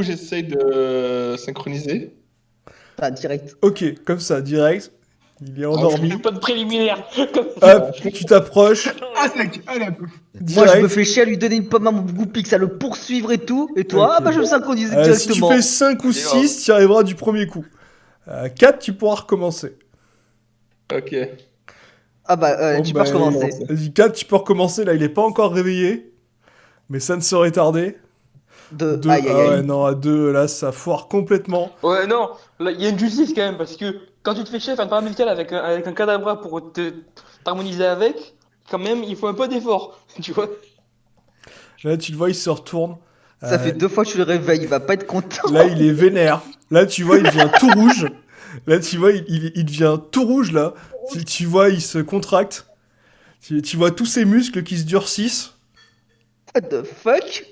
J'essaye de synchroniser. Ah, direct. Ok, comme ça, direct. Il est endormi. Pas de préliminaire. Hop, tu t'approches. Ah, sec. Allez, hop. Moi, je me Direct. fais chier à lui donner une pomme à mon Goupix, à le poursuivre et tout. Et toi, Ok. ah bah je me synchronise Si tu directement. fais 5 ou 6, tu y arriveras du premier coup. 4, tu pourras recommencer. Ok. Ah bah, Bon, tu peux recommencer. Vas-y, 4, tu peux recommencer. Là, il est pas encore réveillé. Mais ça ne saurait tarder. 2. 2, Aïe, aïe, ah aïe. ouais, non, à 2, là, ça foire complètement. Ouais, non, là, il y a une justice quand même, parce que quand tu te fais chef à un paramédical avec un cadavre pour t'harmoniser avec, quand même, il faut un peu d'effort, tu vois. Là, tu le vois, il se retourne. Ça fait 2 fois que tu le réveilles, il va pas être content. Là, il est vénère. Là, tu vois, il devient tout rouge. Là, tu vois, il devient tout rouge, là. Tu vois, il se contracte. Tu vois tous ses muscles qui se durcissent. What the fuck?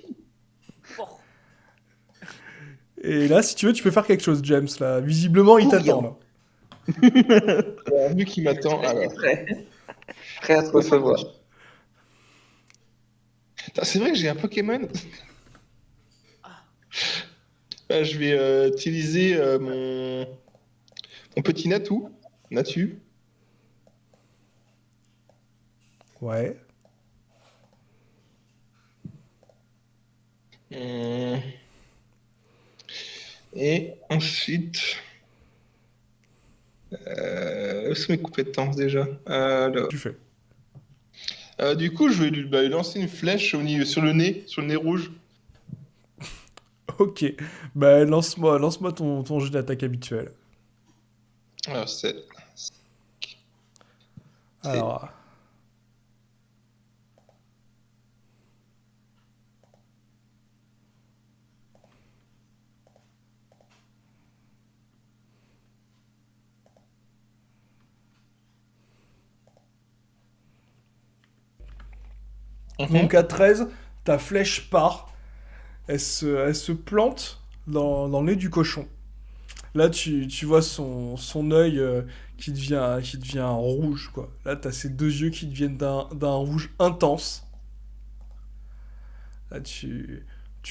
Et là, si tu veux, tu peux faire quelque chose, James. Là, visiblement, il t'attend. Là. Vu qu'il m'attend, alors. Prêt à te recevoir. Putain, c'est vrai que j'ai un Pokémon. Bah, je vais utiliser mon petit Natu. Ouais. Et ensuite, où sont mes compétences déjà? Alors, Tu fais. du coup, je vais lui lancer une flèche sur le nez rouge. Ok. Bah, lance-moi ton jeu d'attaque habituel. Alors, c'est Alors. Donc à 13, ta flèche part. Elle se plante dans le nez du cochon. Là, tu vois son œil qui devient rouge, quoi. Là, t'as ses deux yeux qui deviennent d'un rouge intense. Là, tu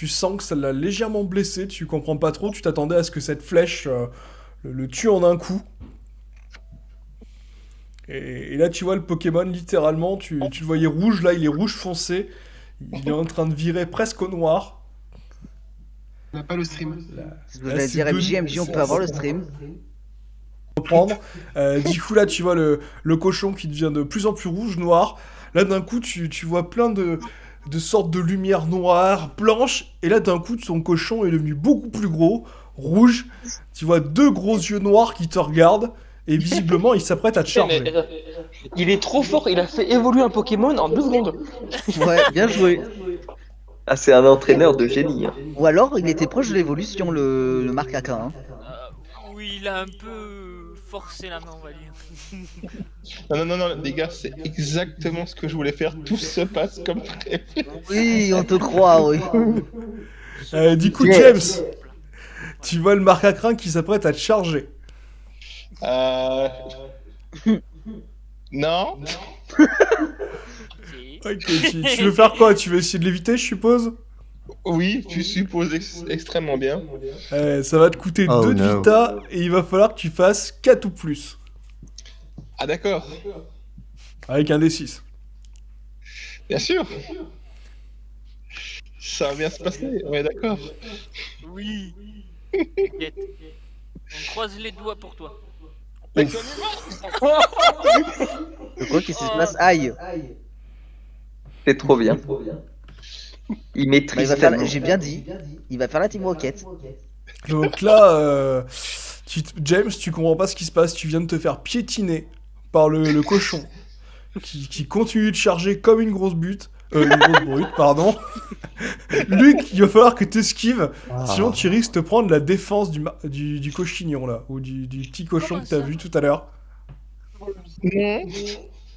sens que ça l'a légèrement blessé, tu comprends pas trop, tu t'attendais à ce que cette flèche le tue en un coup. Et là, tu vois le Pokémon, littéralement, tu le voyais rouge, là, il est rouge foncé. Il est en train de virer presque au noir. On n'a pas le stream. Vous allez dire MJ, on peut avoir le stream. Reprendre. Du coup, là, tu vois le cochon qui devient de plus en plus rouge, noir. Là, d'un coup, tu vois plein de sortes de lumière noire, blanche. Et là, d'un coup, ton cochon est devenu beaucoup plus gros, rouge. Tu vois deux gros yeux noirs qui te regardent. Et visiblement, il s'apprête à te charger. Il est trop fort, il a fait évoluer un Pokémon en 2 secondes. Ouais, bien joué. Ah, c'est un entraîneur de génie. Hein. Ou alors, il était proche de l'évolution, le Marcaca. Hein. Oui, il a un peu forcé la main, on va dire. Non, les gars, c'est exactement ce que je voulais faire. Tout se passe comme prévu. Oui, on te croit, oui. Du coup, James, tu vois le Marcacrin qui s'apprête à te charger. Non. Ok, tu veux faire quoi? Tu veux essayer de l'éviter, je suppose? Oui, tu supposes extrêmement bien. Ça va te coûter 2 de vita et il va falloir que tu fasses 4 ou plus. Ah d'accord. Avec un D6. Bien sûr. Ça va bien se passer, on est d'accord. Oui. T'inquiète. On croise les doigts pour toi. De quoi qui se passe? Aïe. C'est trop bien. Il Bah, maîtrise tellement. j'ai bien dit, il va faire la Team Rocket. Donc là, James, tu comprends pas ce qui se passe. Tu viens de te faire piétiner par le cochon qui continue de charger comme une grosse brute, pardon. Luc, il va falloir que t'esquives, sinon tu risques de prendre la défense du cochignon là, ou du petit cochon que t'as vu tout à l'heure.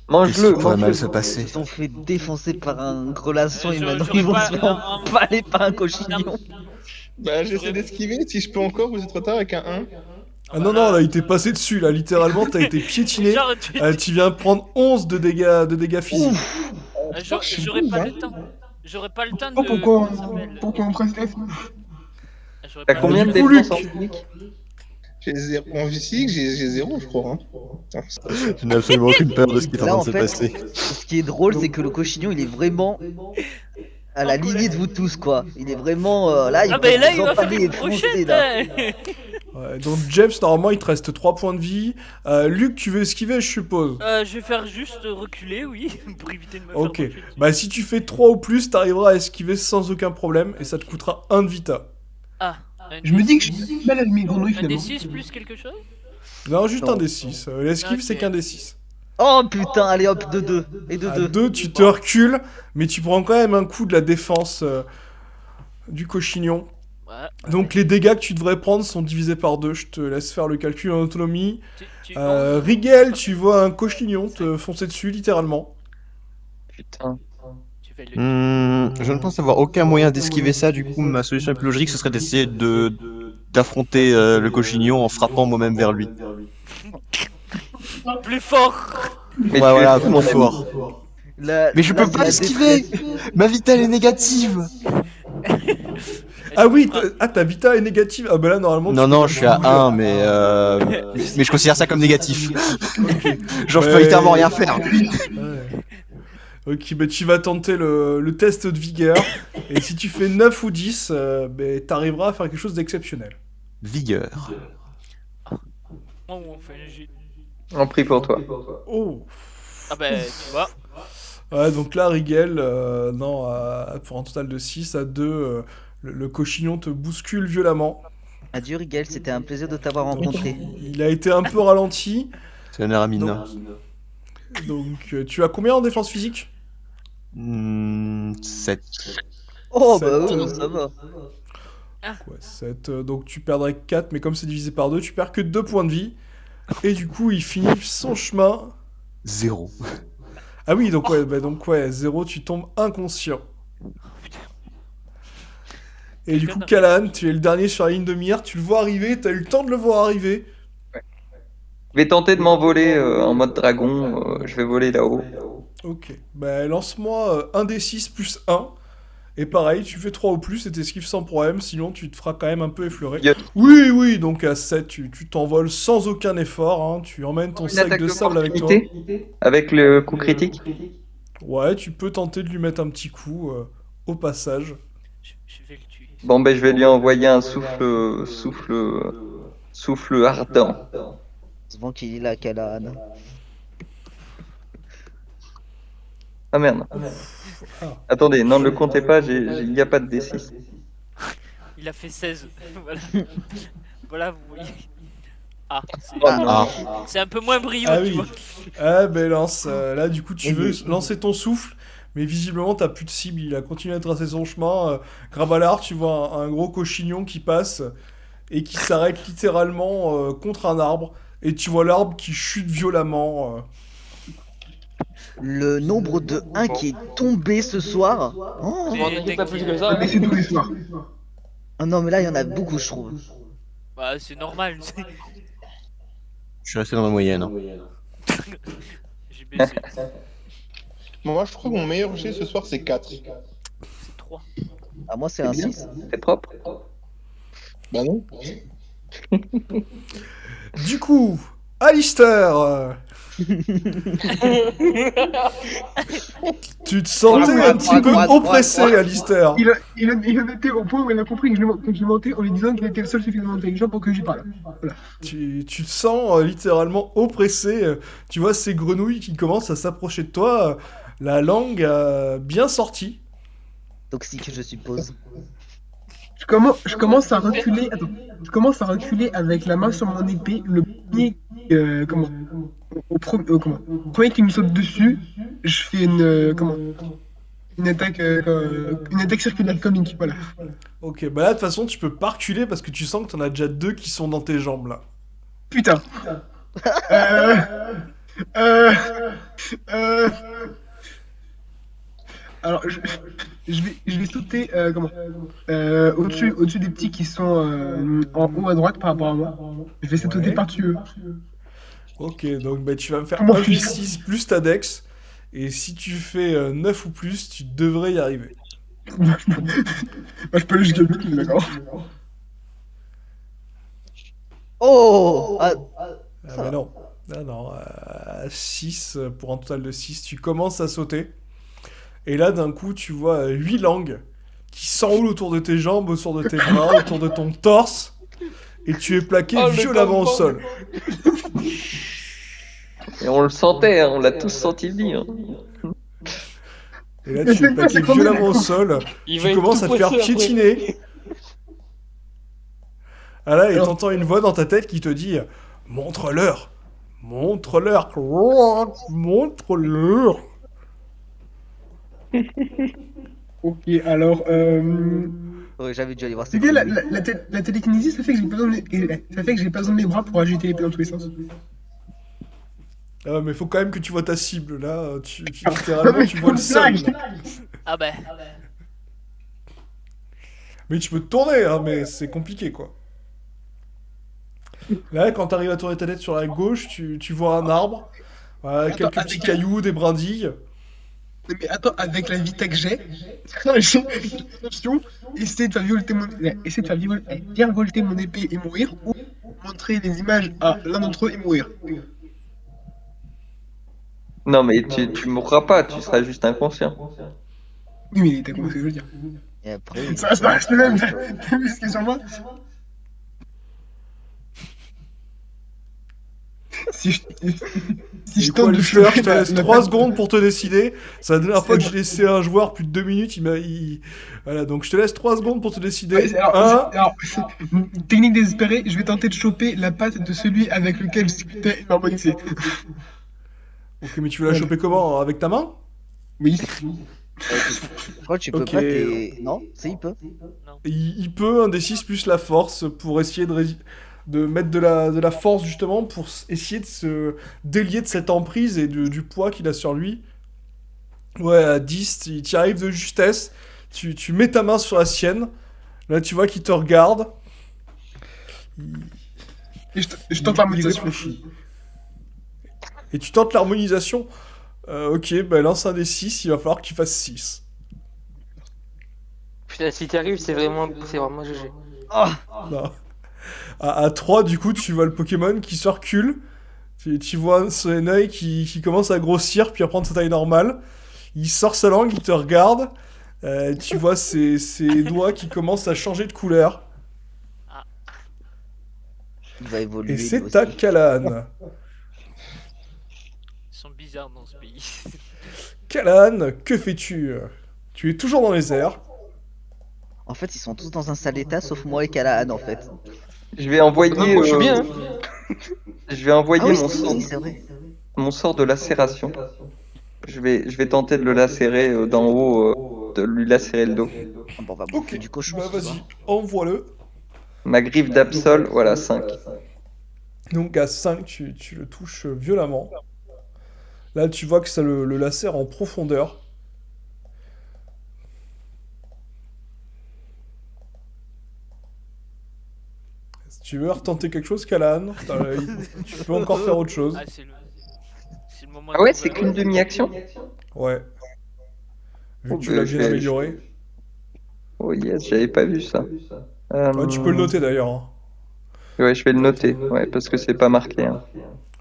Mange-le, pourrait mal mange-le. se passer. Ils sont fait défoncer par un grelasson et maintenant j'aurais ils vont pas se faire empaler par un cochignon. Bah j'essaie d'esquiver, si je peux encore, vous êtes trop tard avec un 1. Ah non, là, il t'est passé dessus, là, littéralement, t'as été piétiné. Genre, Tu viens de prendre 11 de dégâts physiques. j'aurais pas le temps. J'aurais pas le temps de. Oh, pourquoi comment ça s'appelle on presse F? j'aurais T'as pas- combien de Du coup, défenses en Luc. physique? En physique, j'ai 0, je crois. Hein. Je n'ai absolument aucune peur de ce qui est en Là, train en de se fait, passer. ce qui est drôle, c'est que le cochignon, il est vraiment à la En colère. lignée de vous tous, quoi. Il est vraiment là, il Ah, peut ben là, vous il va faire entamer et une foncer, brochette, là. hein. Ouais, donc James, normalement, il te reste 3 points de vie. Luc, tu veux esquiver, je suppose. Je vais faire juste reculer, oui, pour éviter de me faire Ok. brocher dessus. Bah, si tu fais 3 ou plus, t'arriveras à esquiver sans aucun problème et ça te coûtera 1 de vita. Ah, Je me dis que j'ai mal à la grenouille un des finalement. 6 plus quelque chose. Non, juste Non. un des 6. L'esquive, Ok. c'est qu'un des 6. Oh putain, allez hop, de 2. Et de À 2. 2, tu te recules, mais tu prends quand même un coup de la défense du cochignon. Ouais. Donc les dégâts que tu devrais prendre sont divisés par 2. Je te laisse faire le calcul en autonomie. Non, Rigel, tu vois un cochignon te foncer dessus, littéralement. Putain. tu fais le. Je ne pense avoir aucun moyen d'esquiver ça, du coup ma solution la plus logique ce serait d'essayer d'affronter le cochignon en frappant moi-même vers lui. Plus fort. Mais Ouais, tu es voilà, fou, mon plus ami. fort. Là, Mais je là, peux c'est pas la esquiver. détresse. Ma vitale est négative. Ah oui, ta vita est négative. Ah bah là, normalement, Non, tu non, peux je suis à bouger. 1, mais je considère ça comme négatif. Genre, je peux Ouais. littéralement rien faire. Ouais. Ok, bah tu vas tenter le test de vigueur. Et si tu fais 9 ou 10, bah, t'arriveras à faire quelque chose d'exceptionnel. Vigueur. Oh, on fait un jet. En prie pour toi. Oh. Ah ben, tu vois. Ouais, donc là, Rigel, non, pour un total de 6 à 2, le cochignon te bouscule violemment. Adieu, Rigel, c'était un plaisir de t'avoir rencontré. Il a été un peu ralenti. C'est un aramine. Donc, tu as combien en défense physique? 7. Oh, Sept, bah oui, ça va. Ouais, 7. Donc, tu perdrais 4, mais comme c'est divisé par 2, tu perds que 2 points de vie. Et du coup, il finit son chemin. 0. Ah oui, donc ouais, 0, tu tombes inconscient. Et du coup, Kalan, tu es le dernier sur la ligne de mire, tu le vois arriver, t'as eu le temps de le voir arriver. Je vais tenter de m'envoler en mode dragon. Je vais voler là-haut. Ok, bah lance-moi un des 6 plus 1. Et pareil, tu fais 3 ou plus et t'esquives sans problème, sinon tu te feras quand même un peu effleurer. Yeah. Oui, donc à 7, tu t'envoles sans aucun effort, hein, tu emmènes ton Une sac attaque de sable avec toi. d'opportunité avec le coup critique. Ouais, tu peux tenter de lui mettre un petit coup au passage. Je vais le tuer. Bon, ben je vais lui envoyer un souffle ardent. Souvent qu'il est là, Callahan. Ah merde. Ah. Attendez, non, ne le comptez pas, il n'y a pas de D6. Il a fait 16. Voilà. Voilà, vous voyez. Ah, Oh non. c'est un peu moins brillant, Ah tu oui. vois. Ah ben lance, là du coup tu Et veux oui. lancer ton souffle, mais visiblement t'as plus de cible, il a continué à tracer son chemin. Grabalard, tu vois un gros cochignon qui passe et qui s'arrête littéralement contre un arbre, et tu vois l'arbre qui chute violemment. Le nombre de 1 qui est tombé ce soir. Oh, Mais On n'en pas plus que On ça. essaie tous les soirs. oh non, mais là, il y en a beaucoup, je trouve. Bah, c'est normal. Je suis resté dans ma moyenne. Hein. J'ai baissé. Moi, je crois que mon meilleur jet ce soir, c'est 4. C'est 3. Ah, moi, c'est un 6. C'est propre. Bah non. Du coup, Alistair, tu te sentais Droite, un petit peu droite, oppressé, droite. Alistair. Il en était au point où il a compris que je mentais en lui disant qu'il était le seul suffisamment intelligent pour que j'y parle. Voilà. Tu te sens littéralement oppressé. Tu vois ces grenouilles qui commencent à s'approcher de toi, la langue bien sortie. Toxique, je suppose. Je commence à reculer. Attends. Je commence à reculer avec la main sur mon épée. Le premier, comment, au premier qui me saute dessus, je fais une attaque circulaire comme Link. Voilà. Ok, bah là de toute façon tu peux pas reculer parce que tu sens que t'en as déjà 2 qui sont dans tes jambes là. Putain. Euh, euh, euh, Alors, je vais sauter au-dessus des petits qui sont en haut à droite par rapport à moi. Je vais sauter Ouais. par-dessus eux. Ok, donc bah, tu vas me faire Comment 1d6 plus ta dex. Et si tu fais 9 ou plus, tu devrais y arriver. Bah, je peux aller jusqu'à 8, mais d'accord. Oh ah, Ah ça mais va. non. Ah non, 6 pour un total de 6. Tu commences à sauter. Et là, d'un coup, tu vois 8 langues qui s'enroulent autour de tes jambes, autour de tes bras, autour de ton torse. Et tu es plaqué Oh, le violemment au gangbang. sol. Et on le sentait, hein, on l'a tous senti venir. Et là, Mais tu es c'est quoi, plaqué c'est combien, violemment au là? sol. Il Tu va être commences tout à te faire poisseux après. piétiner. Ah là, et Alors- t'entends une voix dans ta tête qui te dit montre-leur. Montre-leur. Montre-leur. Ok, alors, J'aurais jamais dû aller voir c'est cette que vidéo. la télékinésie, ça fait que j'ai pas besoin ça fait que j'ai pas besoin des bras pour agiter l'épée dans tous les sens. Ah, mais faut quand même que tu vois ta cible. Là, Non, littéralement, mais tu vois le c'est une sol. blague. Ah bah. Mais tu peux te tourner, hein, mais c'est compliqué, quoi. Là, quand t'arrives à tourner ta tête sur la gauche, tu vois un arbre. Voilà, Attends, quelques petits cailloux, des brindilles. Non, mais attends, avec la vita que j'ai option, essayer de faire virevolter mon épée et mourir, ou montrer des images à l'un d'entre eux et mourir. Non, mais tu mourras pas, tu seras juste inconscient. Oui, mais t'as compris ce que je veux dire. Et après, Ça reste le même, t'as vu ce qu'il y a sur moi? Si je, si Et je quoi, tente de Lister, choper je te laisse la 3 tête- secondes pour te décider. C'est la dernière fois que C'est j'ai laissé un joueur plus de 2 minutes. Voilà, donc je te laisse 3 secondes pour te Ouais, décider. technique désespérée, je vais tenter de choper la patte de celui avec lequel je discutais harmonisé. Ok, mais tu veux la Voilà. choper comment? Avec ta main? Oui. je crois que tu peux Ok. pas, Non, c'est il peut. Il peut un des 6 plus la force pour essayer de mettre de la force justement pour essayer de se délier de cette emprise et du poids qu'il a sur lui. Ouais, à 10, tu y arrives de justesse. Tu mets ta main sur la sienne. Là, tu vois qu'il te regarde. Et je tente l'harmonisation. réfléchit. Et tu tentes l'harmonisation. Ok, bah lance un des 6, il va falloir que tu fasses 6. Putain, si t'y arrives, c'est vraiment GG. Non. À 3, du coup, tu vois le Pokémon qui se recule. Tu vois son œil qui commence à grossir, puis à prendre sa taille normale. Il sort sa langue, il te regarde. Tu vois ses doigts qui commencent à changer de couleur. Il va évoluer. Et lui c'est aussi. à Callahan. Ils sont bizarres dans ce pays. Callahan, que fais-tu? Tu es toujours dans les airs. En fait, ils sont tous dans un sale état, sauf moi et Callahan, en fait. Je vais envoyer, Non, moi je suis bien. Hein. je vais envoyer Ah oui, mon c'est vrai. sort de lacération. Je vais tenter de le lacérer d'en haut, de lui lacérer le dos. Ah, bon, on va bouffer Ok, du cochon. bah ce vas-y, soir. envoie-le. Ma griffe d'Absol, voilà, 5. Donc à 5, tu le touches violemment. Là, tu vois que ça le lacère en profondeur. Si tu veux retenter quelque chose, Callahan, tu peux encore faire autre chose. Ah, c'est le moment Ah ouais, de c'est trouver qu'une demi-action? Ouais. Vu Oh, que tu bah, l'as je bien vais- amélioré. Oh yes, j'avais pas vu ça. Ouais, tu peux le noter d'ailleurs. Hein. Ouais, je vais le noter, ouais, parce que c'est pas marqué. Hein.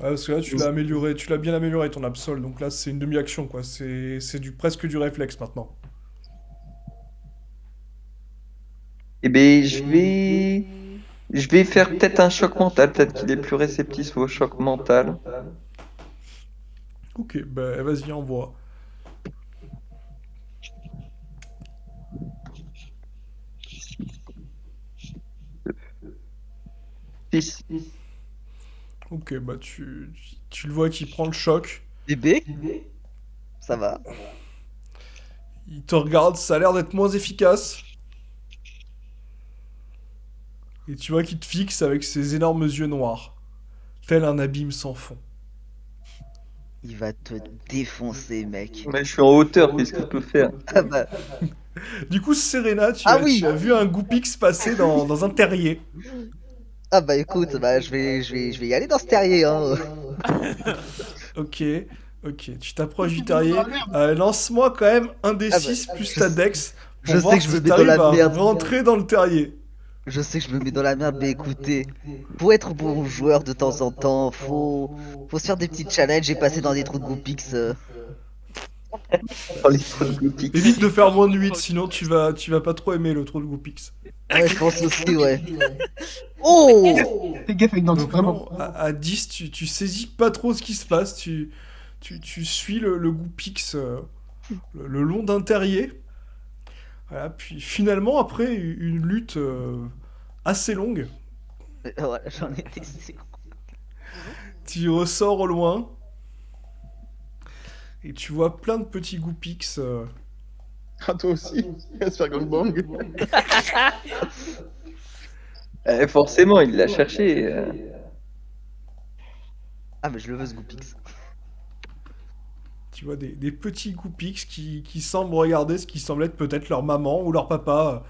Ouais, parce que là, tu l'as amélioré, tu l'as bien amélioré ton Absol. Donc là, c'est une demi-action, quoi. C'est presque du réflexe maintenant. Eh ben, je vais faire peut-être un choc mental, peut-être qu'il est plus réceptif au choc mental. Ok, bah vas-y, envoie. Six. Ok, bah tu le vois qui prend le choc. Bébé ça va. Il te regarde, ça a l'air d'être moins efficace. Et tu vois qu'il te fixe avec ses énormes yeux noirs. Tel un abîme sans fond. Il va te défoncer, mec. Mais je suis en hauteur, qu'est-ce qu'il peut faire? Ah bah, Du coup, Serena, Ah oui. tu as vu un Goupix passer dans un terrier. ah bah écoute, bah je vais y aller dans ce terrier, hein. Ok, tu t'approches du terrier. Lance-moi quand même un des Ah bah, 6 plus ta dex pour je voir sais que je si me mets dans la t'arrives à merde. rentrer dans le terrier. Je sais que je me mets dans la merde, mais écoutez, pour être bon joueur de temps en temps, faut se faire des petits challenges et passer dans des trous de Goopix. Dans les trous de Goopix. Évite de faire moins de 8, sinon tu vas pas trop aimer le trou de Goopix. Ouais, je pense aussi, ouais. Oh! Fais gaffe avec Nantes, Donc vraiment. non, à 10, tu saisis pas trop ce qui se passe, tu suis le Goopix le long d'un terrier. Voilà, puis finalement, après une lutte assez longue, Voilà, j'en étais sûr. tu ressors au loin et tu vois plein de petits Goopix. Ah, toi aussi? Va se faire gangbang. Forcément, il l'a cherché. Ah, mais je le veux, ce Goopix. Tu vois des petits Goopix qui semblent regarder ce qui semble être peut-être leur maman ou leur papa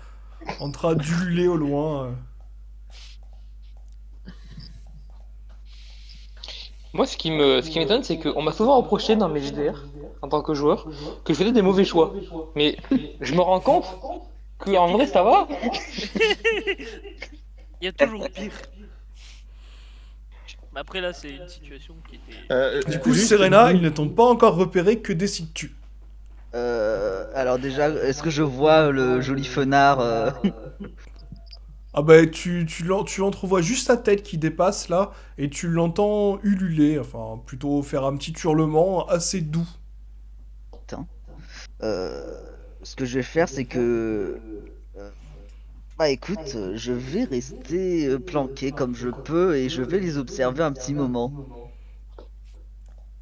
en train d'ululer au loin. Moi, ce qui m'étonne, c'est qu'on m'a souvent reproché dans mes JDR, en tant que joueur, que je faisais des mauvais choix. Mais je me rends compte qu'en vrai, ça va. Il y a toujours pire. Mais après, là, c'est une situation qui était. Du coup, juste- Serena, ils ne t'ont pas encore repéré, que décides-tu? Alors déjà, est-ce que je vois le joli fenard Ah bah tu entrevois juste sa tête qui dépasse là, et tu l'entends ululer, enfin plutôt faire un petit hurlement assez doux. Putain. Ce que je vais faire, c'est que... Bah écoute, je vais rester planqué comme je peux et je vais les observer un petit moment.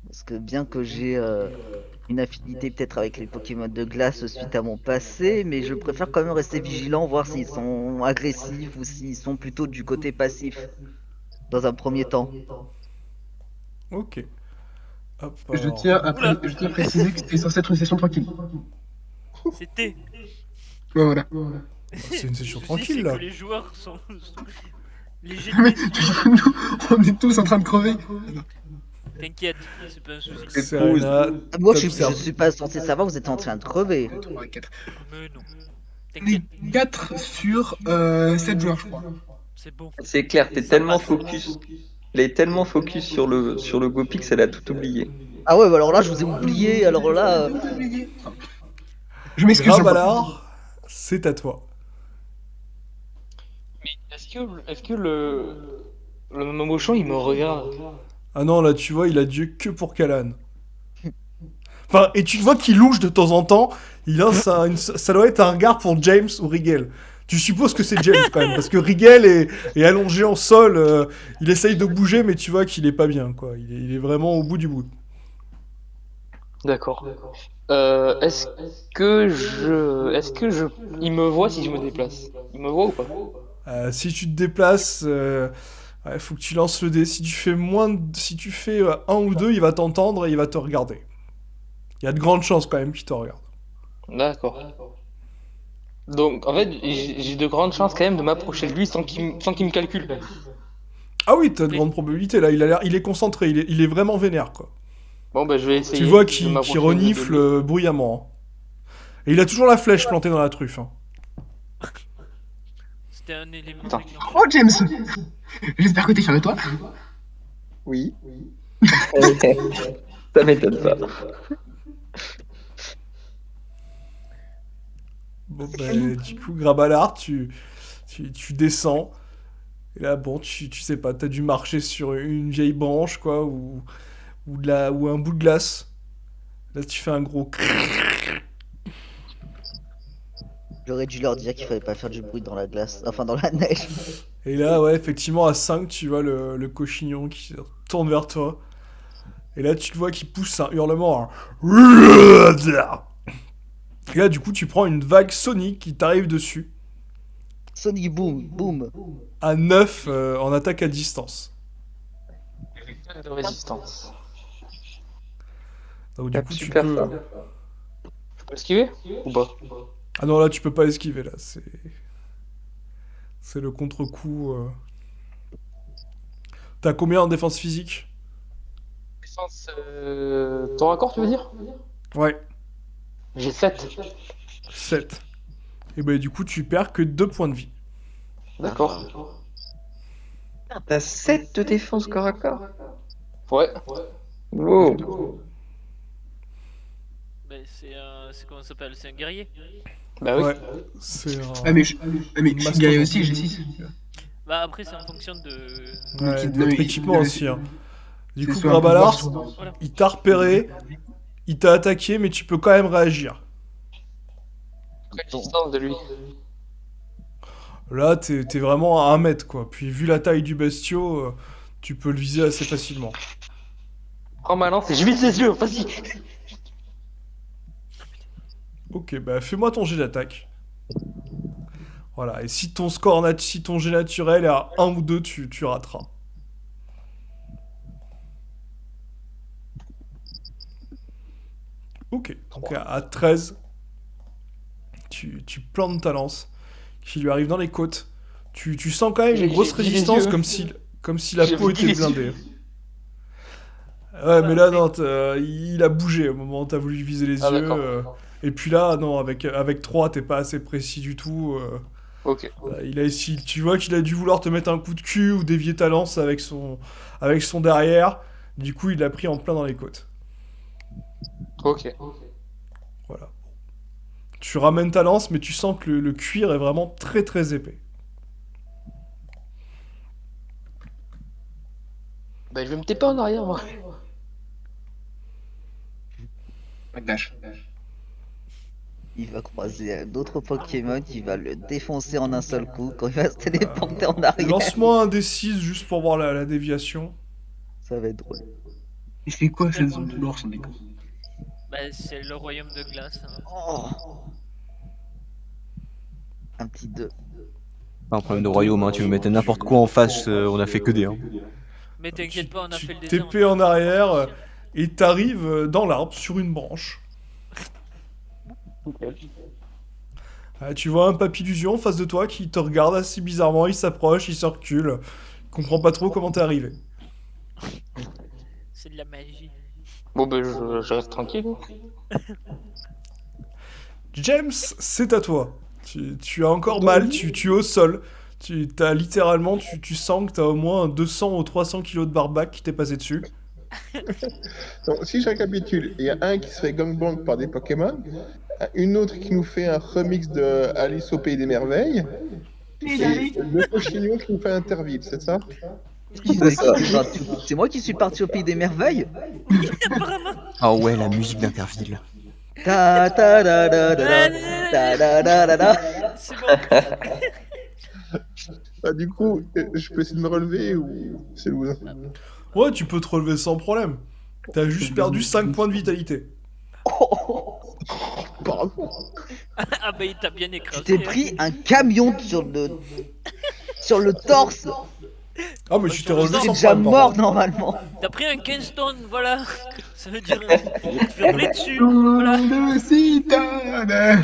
Parce que bien que j'ai une affinité peut-être avec les Pokémon de glace suite à mon passé, mais je préfère quand même rester vigilant, voir s'ils sont agressifs ou s'ils sont plutôt du côté passif, dans un premier temps. Ok. Hop, Je alors. tiens à préciser que c'était censé être une session tranquille. C'était. Ouais, voilà. C'est une session Le souci, tranquille c'est là. que les joueurs sont. Les Mais GT, nous, on est tous en train de crever. t'inquiète, c'est pas un souci. Serena, Moi, je t'observes. suis pas censé savoir, vous êtes en train de crever. 3, 4. Mais non. On T'inquiète, est 4 sur 7 joueurs, je crois. c'est bon. C'est clair, t'es Ça tellement passe. focus. Elle est tellement focus sur le Goopix, elle a tout oublié. Ah ouais, bah alors là, je vous ai oublié, alors là... Je m'excuse. Jean-Paul. Grabalard, c'est à toi. Mais est-ce que le Momochon, il me regarde? Ah non, là tu vois, il a Dieu que pour Kalan. Enfin, et tu vois qu'il louche de temps en temps, il a ça doit être un regard pour James ou Rigel. Tu supposes que c'est James quand même, parce que Rigel est allongé en sol, il essaye de bouger, mais tu vois qu'il est pas bien, quoi. Il est vraiment au bout du bout. D'accord. Est-ce que il me voit si je me déplace? Il me voit ou pas? Si tu te déplaces, ouais, faut que tu lances le dé. Si tu fais si tu fais 1 ou 2, il va t'entendre et il va te regarder. Il y a de grandes chances quand même qu'il te regarde. D'accord. Donc, en fait, j'ai de grandes chances quand même de m'approcher de lui sans qu'il me calcule. Ah oui, t'as de grandes probabilités là. Il est concentré, il est vraiment vénère, quoi. Bon, bah, je vais essayer. Tu vois de qu'il m'approcher renifle de lui. bruyamment, hein. Et il a toujours la flèche plantée dans la truffe, hein. C'était un élément Attends. déclencheur. Oh, James. J'espère que t'es fier de toi. Oui. Ça m'étonne pas. Bon, bah, du coup, Grabalard, tu descends. Et là, bon, tu sais pas, t'as dû marcher sur une vieille branche, quoi, ou un bout de glace. Là, tu fais un gros... J'aurais dû leur dire qu'il fallait pas faire du bruit dans la glace, enfin dans la neige. Et là, ouais, effectivement, à 5, tu vois le cochignon qui se tourne vers toi. Et là, tu le vois qui pousse un hurlement. Et là, du coup, tu prends une vague sonique qui t'arrive dessus. Sonic Boom, boom. À 9 en attaque à distance. De résistance. Donc, du coup, tu Super peux... ça. Je peux esquiver ou pas? Ah non, là, tu peux pas esquiver, là. C'est le contre-coup. T'as combien en défense physique? Défense. Ton raccord, tu veux dire? Ouais, J'ai 7. 7. Et ben du coup, tu perds que 2 points de vie. D'accord. T'as 7 de défense corps à corps. Ouais. Wow. C'est comment ça s'appelle? C'est un guerrier? Bah oui. Ouais, c'est Ah, mais je suis mastodonte. guerrier aussi, j'ai 6. Bah après c'est en fonction de... Ouais, de Non, votre mais équipement aussi. Hein. Du c'est coup, soit un pouvoir, Grabalar, soit- Voilà. il t'a repéré, il t'a attaqué, mais tu peux quand même réagir. Quelle Bon. distance de lui? Là, t'es vraiment à 1 mètre, quoi. Puis vu la taille du bestiau, tu peux le viser assez facilement. Prends ma lance et je vise ses yeux, vas-y. Ok, bah fais-moi ton jet d'attaque. Voilà, et si ton si ton jet naturel est à 1 ou 2, tu rateras. Ok, donc à 13, tu plantes ta lance, qui lui arrive dans les côtes. Tu sens quand même une grosse J'ai dit les résistance, yeux. comme si la J'ai peau dit était les blindée. yeux. Ouais, mais là, mais- non, il a bougé au moment où t'as voulu lui viser les Ah, yeux. d'accord. Et puis là, non, avec 3, t'es pas assez précis du tout. Ok. Il a essayé, tu vois qu'il a dû vouloir te mettre un coup de cul ou dévier ta lance avec son derrière. Du coup, il l'a pris en plein dans les côtes. Ok. Voilà. Tu ramènes ta lance, mais tu sens que le cuir est vraiment très très épais. Bah je vais me taper en arrière moi. Dash. Il va croiser un autre Pokémon, il va le défoncer en un seul coup quand il va se téléporter en arrière. Lance-moi un D6 juste pour voir la déviation. Ça va être drôle. Il fait quoi chez les autres morts, sans déconner? Bah c'est le royaume de glace. Hein. Oh, un petit 2. Pas un problème de royaume, hein, tu me mettais n'importe quoi en face, on a fait que des. Hein. Mais t'inquiète pas, on a Tu fait le désert. t'épées en arrière et t'arrives dans l'arbre sur une branche. Tu vois un papillusion en face de toi qui te regarde assez bizarrement, il s'approche, il se recule. Il comprend pas trop comment t'es arrivé. C'est de la magie. Bon bah je reste tranquille. James, c'est à toi. Tu as encore mal, tu es au sol. T'as littéralement, tu sens que t'as au moins 200 ou 300 kilos de barbac qui t'est passé dessus. Donc, si je récapitule, il y a un qui se fait gangbang par des Pokémon, une autre qui nous fait un remix de Alice au Pays des Merveilles, et le cochignon qui nous fait Interville, c'est ça? C'est moi qui suis parti au pays des merveilles. Ah ouais, la musique d'Interville. Ta ta da da da da ta da da da da. C'est bon. Du coup, je peux essayer de me relever ou c'est lourd? Ouais, tu peux te relever sans problème. T'as juste perdu 5 points de vitalité. Pardon. Ah bah il t'a bien Tu écrasé. t'es pris un camion sur le torse. Ah, mais tu t'es relevé Tu es sans déjà problème. par mort contre. normalement. T'as pris un 15 tonnes, voilà. Ça veut dire te faire rouler dessus. Voilà. Le citane.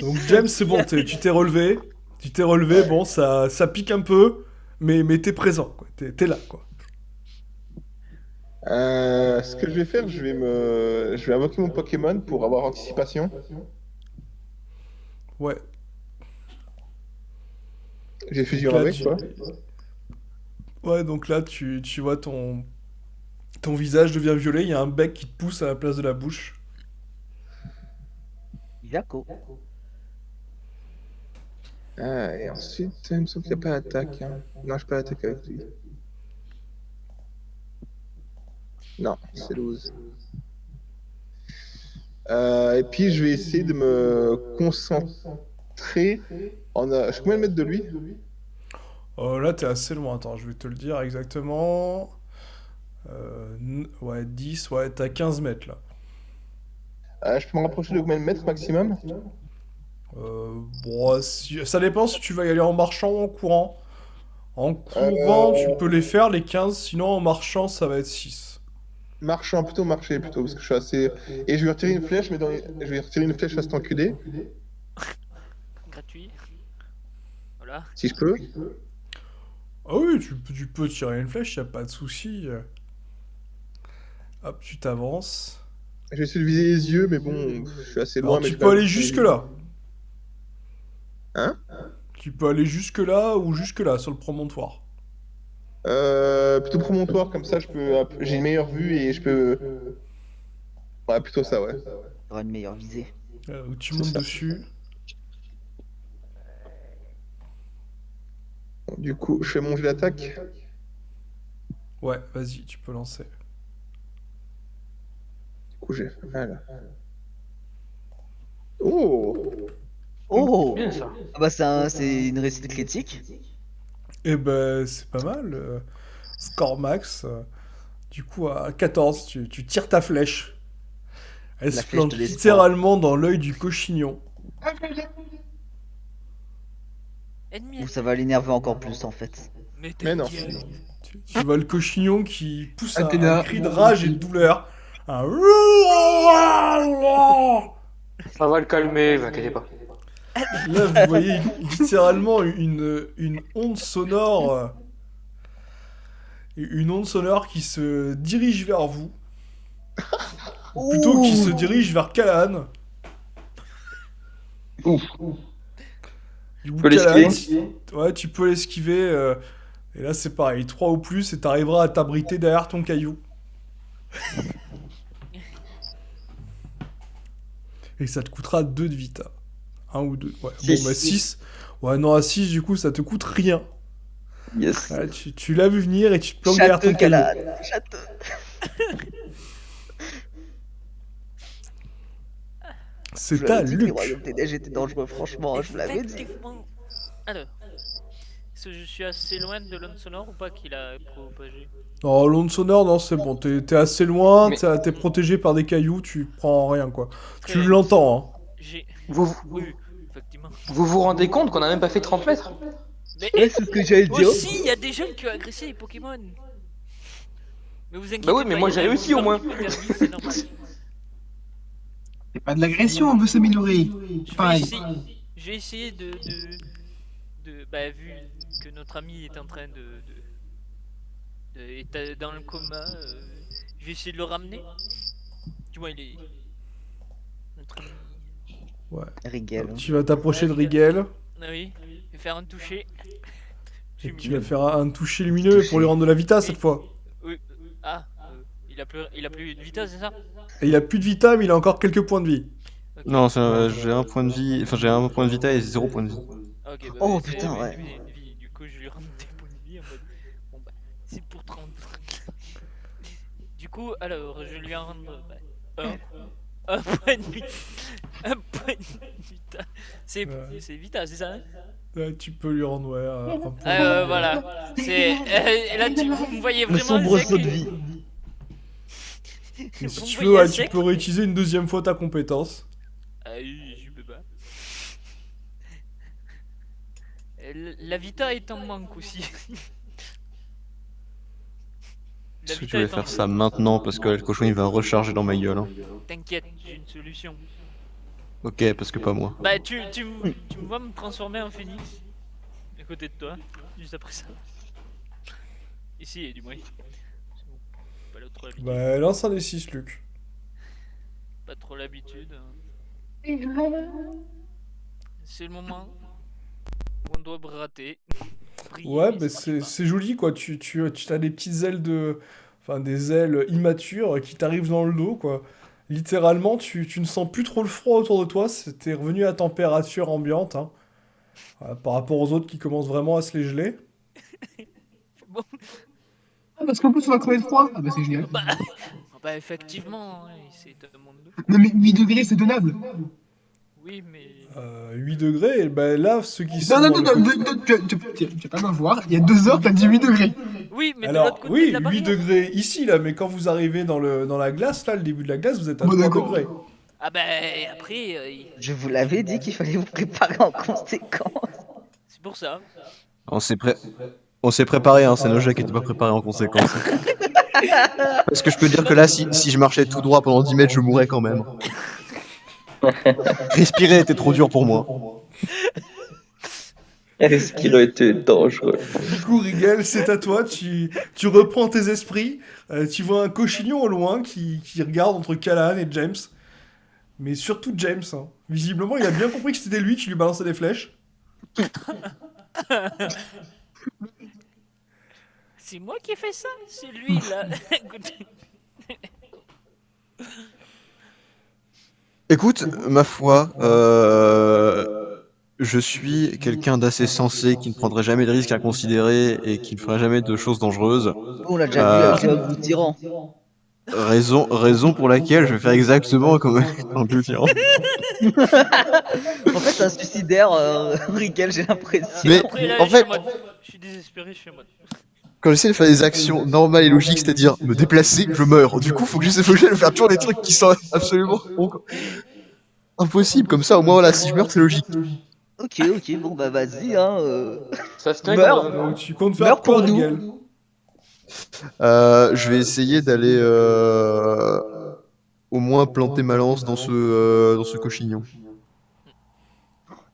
Donc James, c'est bon, tu t'es relevé. Tu t'es relevé, bon, ça pique un peu, mais t'es présent, quoi. T'es là, quoi. Ce que je vais faire, je vais invoquer mon Pokémon pour avoir anticipation. Ouais. J'ai fusion Là, avec, quoi. Ouais, donc là, tu vois ton visage devient violet, il y a un bec qui te pousse à la place de la bouche. Jaco. Et ensuite, il me semble qu'il n'y a pas d'attaque. Hein. Non, je peux pas attaquer avec lui. Non, c'est loose. Et puis, je vais essayer de me concentrer Je suis combien de mètres de lui? Là, t'es assez loin. Attends, je vais te le dire exactement. Ouais, 10, ouais, t'as 15 mètres là. Je peux me rapprocher de combien de mètres maximum? Bon, ça dépend si tu vas y aller en marchant ou en courant. En courant, tu peux les faire les 15, sinon en marchant, ça va être 6. Marchant, plutôt marcher, plutôt, parce que je suis assez... Et je vais retirer une flèche, mais je vais retirer une flèche à cet enculé, Gratuit. Voilà. si je peux. Ah oui, tu peux tirer une flèche, y a pas de souci. Hop, tu t'avances. Je vais essayer de viser les yeux, mais bon, je suis assez loin. Alors, mais tu je peux vais- aller jusque là. Hein? Tu peux aller jusque là ou jusque là sur le promontoire. Plutôt promontoire, comme ça j'ai une meilleure vue et je peux. Ouais, plutôt ça, ouais. T'auras une meilleure visée. Où tu C'est montes ça. dessus. Du coup, je fais mon jet d'attaque. Ouais, vas-y, tu peux lancer. Du coup, j'ai fait mal. Oh! Oh Bien ça. Ah bah c'est une réussite critique. Et ben, c'est pas mal. Score max. Du coup, à 14, tu tires ta flèche. Elle La se flèche plante de l'espoir. littéralement dans l'œil du cochignon. Ennemi. Ou ça va l'énerver encore plus en fait. Mais non. Tu vois le cochignon qui pousse un Athéna. cri de rage et de douleur. Un... Ça va le calmer, vous inquiétez pas. Là, vous voyez littéralement une onde sonore. Une onde sonore qui se dirige vers vous. Ou plutôt qui se dirige vers Callahan. Ouf. Du coup, Peux l'esquiver ouais, tu peux l'esquiver. Et là, c'est pareil, 3 ou plus, et t'arriveras à t'abriter derrière ton caillou. Et ça te coûtera 2 de vita. 1 ou 2. Ouais, Six. bon, bah 6. Ouais, non, à 6, du coup, ça te coûte rien. Yes. Ouais, tu l'as vu venir et tu te planques derrière ton Château, caillou. Callahan. Château. C'est Je ta l'avais dit que les Luc. royaumes des neiges étaient dangereux, franchement, je vous l'avais dit. Effectivement. Alors, est-ce que je suis assez loin de l'onde sonore ou pas qu'il a propagé? Oh, l'onde sonore, non, c'est bon. T'es assez loin, Mais- t'es protégé par des cailloux, tu prends rien, quoi. Très Tu bien. l'entends, hein. J'ai. Vous Oui, effectivement. vous rendez compte qu'on a même pas fait 30 mètres? Mais Ouais, c'est ce que j'allais dire. aussi, il y a des jeunes qui ont agressé les Pokémon. Mais vous inquiétez Bah oui, mais pas, moi, il y j'ai en a réussi, une au moins. qui m'a permis, c'est normal. C'est pas de l'agression, on veut s'améliorer. Je vais Pareil. essayer, je vais essayer bah, vu que notre ami est en train est dans le coma, je vais essayer de le ramener. Tu vois, il est notre ami. Ouais. Rigel. Tu vas t'approcher de Rigel, Ah oui, je vais faire un toucher. et tu vas faire un toucher lumineux pour lui rendre de la vita cette fois. Oui. Ah, il a plus de vitesse, c'est ça? Et il a plus de vita, mais il a encore quelques points de vie. Ok. Non, j'ai un point de vie, enfin j'ai un point de vita et 0 point de vie. Ok, bah, Oh, c'est- putain, oui, ouais. oui, oui, du coup, je lui rends des points de vie en mode. Bon, bah, c'est pour 30. Du coup, alors, je lui en rendre. Un point de vie. Un point de vita. C'est Ouais. c'est vita, c'est ça? Hein? Ouais, tu peux lui rendre, ouais, un point de vie. Voilà. C'est. Et là, vous me voyez Le vraiment. sombre sec. saut de vie. Et Vous si me tu voyez veux, ouais, tu sec. peux réutiliser une deuxième fois ta compétence. Ah oui, je peux pas. La vita est en manque aussi. La Est-ce que vita tu vas est en faire ça maintenant parce que le cochon il va recharger dans ma gueule, hein. T'inquiète, j'ai une solution. Ok, parce que pas moi. Bah, tu me vois me transformer en phénix à côté de toi, juste après ça. Ici, du moins. C'est bon. Pas trop l'habitude. Bah, lance un des 6, Luc. Pas trop l'habitude. C'est le moment où on doit brater. Briller, Ouais, bah, ça marche c'est joli, quoi. Tu as des petites ailes Enfin, des ailes immatures qui t'arrivent dans le dos, quoi. Littéralement, tu ne sens plus trop le froid autour de toi. T'es revenu à température ambiante, hein. Par rapport aux autres qui commencent vraiment à se les geler. Bon, Ah, parce qu'en plus, on va crever de froid. Ah, bah, c'est génial. bah effectivement, hein, c'est un monde de fou. Non, mais 8 degrés, c'est tenable. Oui, mais. 8 degrés, et bah là, ceux qui sont Non, non, dans non, le non, côté- tu vas pas m'avoir. Il y a 2 heures, t'as dit 8 degrés. Oui, mais de Alors, l'autre côté oui, de la 8 barrière. degrés ici, là, mais quand vous arrivez dans la glace, là, le début de la glace, vous êtes à Bon, 3 d'accord. degrés. Ah bah après, Je vous l'avais dit qu'il fallait vous préparer en conséquence. c'est pour ça. On s'est préparé, hein, c'est Noja qui était pas préparé en conséquence. Parce que je peux dire que là, si je marchais tout droit pendant 10 mètres, je mourrais quand même. Respirer était trop dur pour moi. Est-ce qu'il aurait été dangereux? Du coup, Rigel, c'est à toi, tu reprends tes esprits, tu vois un cochignon au loin qui regarde entre Callahan et James. Mais surtout James, hein. Visiblement, il a bien compris que c'était lui qui lui balançait des flèches. C'est moi qui ai fait ça? C'est lui là. Écoute, ma foi, je suis quelqu'un d'assez sensé qui ne prendrait jamais de risques inconsidérés et qui ne ferait jamais de choses dangereuses. On l'a déjà vu Euh, avec le tyran. raison pour laquelle je vais faire exactement comme un glutien. En fait, c'est un suicidaire, Rigel, j'ai l'impression. Mais Après là, en je suis fait, en mode. Je suis désespéré, je suis en mode. quand j'essaie de faire des actions normales et logiques, c'est-à-dire me déplacer, je meurs. Du coup, faut que j'essaie de faire toujours des trucs qui sont absolument impossibles. Comme ça, au moins, voilà, si je meurs, c'est logique. Ok, bon bah vas-y, hein. Ça se tient Meurs. comme Donc tu comptes Meurs faire quoi, pour nous. Rigel? Je vais essayer d'aller au moins planter ma lance dans ce cochignon.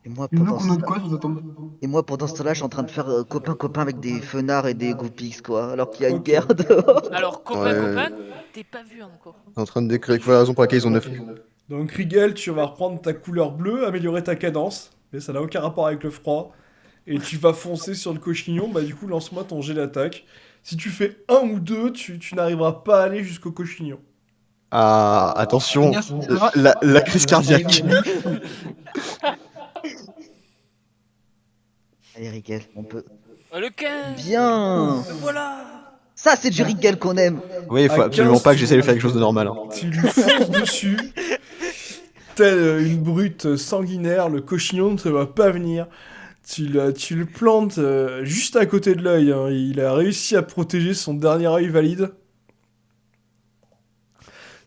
Et moi, Une pendant autre ce... qu'on a de quoi, ça tombe. Et moi, pendant ce temps-là, je suis en train de faire copain-copain avec des fenards et des goupix, quoi. Alors qu'il y a une Ok. guerre dehors. Alors, copain, t'es pas vu encore. T'es en train de décrire la raison pour laquelle ils ont 9. Donc Rigel, tu vas reprendre ta couleur bleue, améliorer ta cadence, mais ça n'a aucun rapport avec le froid. Et tu vas foncer sur le cochignon, bah du coup lance-moi ton jet d'attaque. Si tu fais 1 ou 2, tu n'arriveras pas à aller jusqu'au cochignon. Ah, attention, la crise cardiaque. Allez, Rigel, on peut. Ah, le 15. Bien. Le voilà. Ça, c'est du Rigel qu'on aime. Oui, il faut À absolument 15, pas que j'essaie de faire quelque chose de normal. Hein. Tu lui fonces dessus, telle une brute sanguinaire, le cochignon ne te va pas venir. Tu le plantes juste à côté de l'œil. Hein. Il a réussi à protéger son dernier œil valide.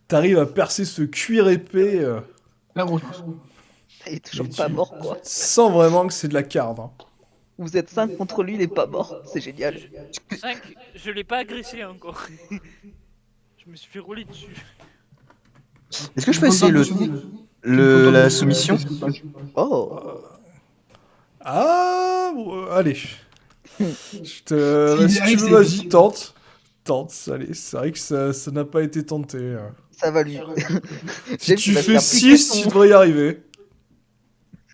T'arrives à percer ce cuir épais La grosse. Il est toujours Et pas tu- mort, quoi. sans vraiment que c'est de la carde. Hein. Vous êtes 5 contre lui, il est pas mort. C'est génial. 5, je l'ai pas agressé encore. Je me suis fait rouler dessus. Est-ce que je peux essayer la soumission? Oh. Ah, bon, allez. Si tu arrive, veux, c'est vas-y, tente. Tente, allez. C'est vrai que ça n'a pas été tenté. Ça va lui. Si James, tu il va se fais faire piquer 6, son- tu devrais y arriver.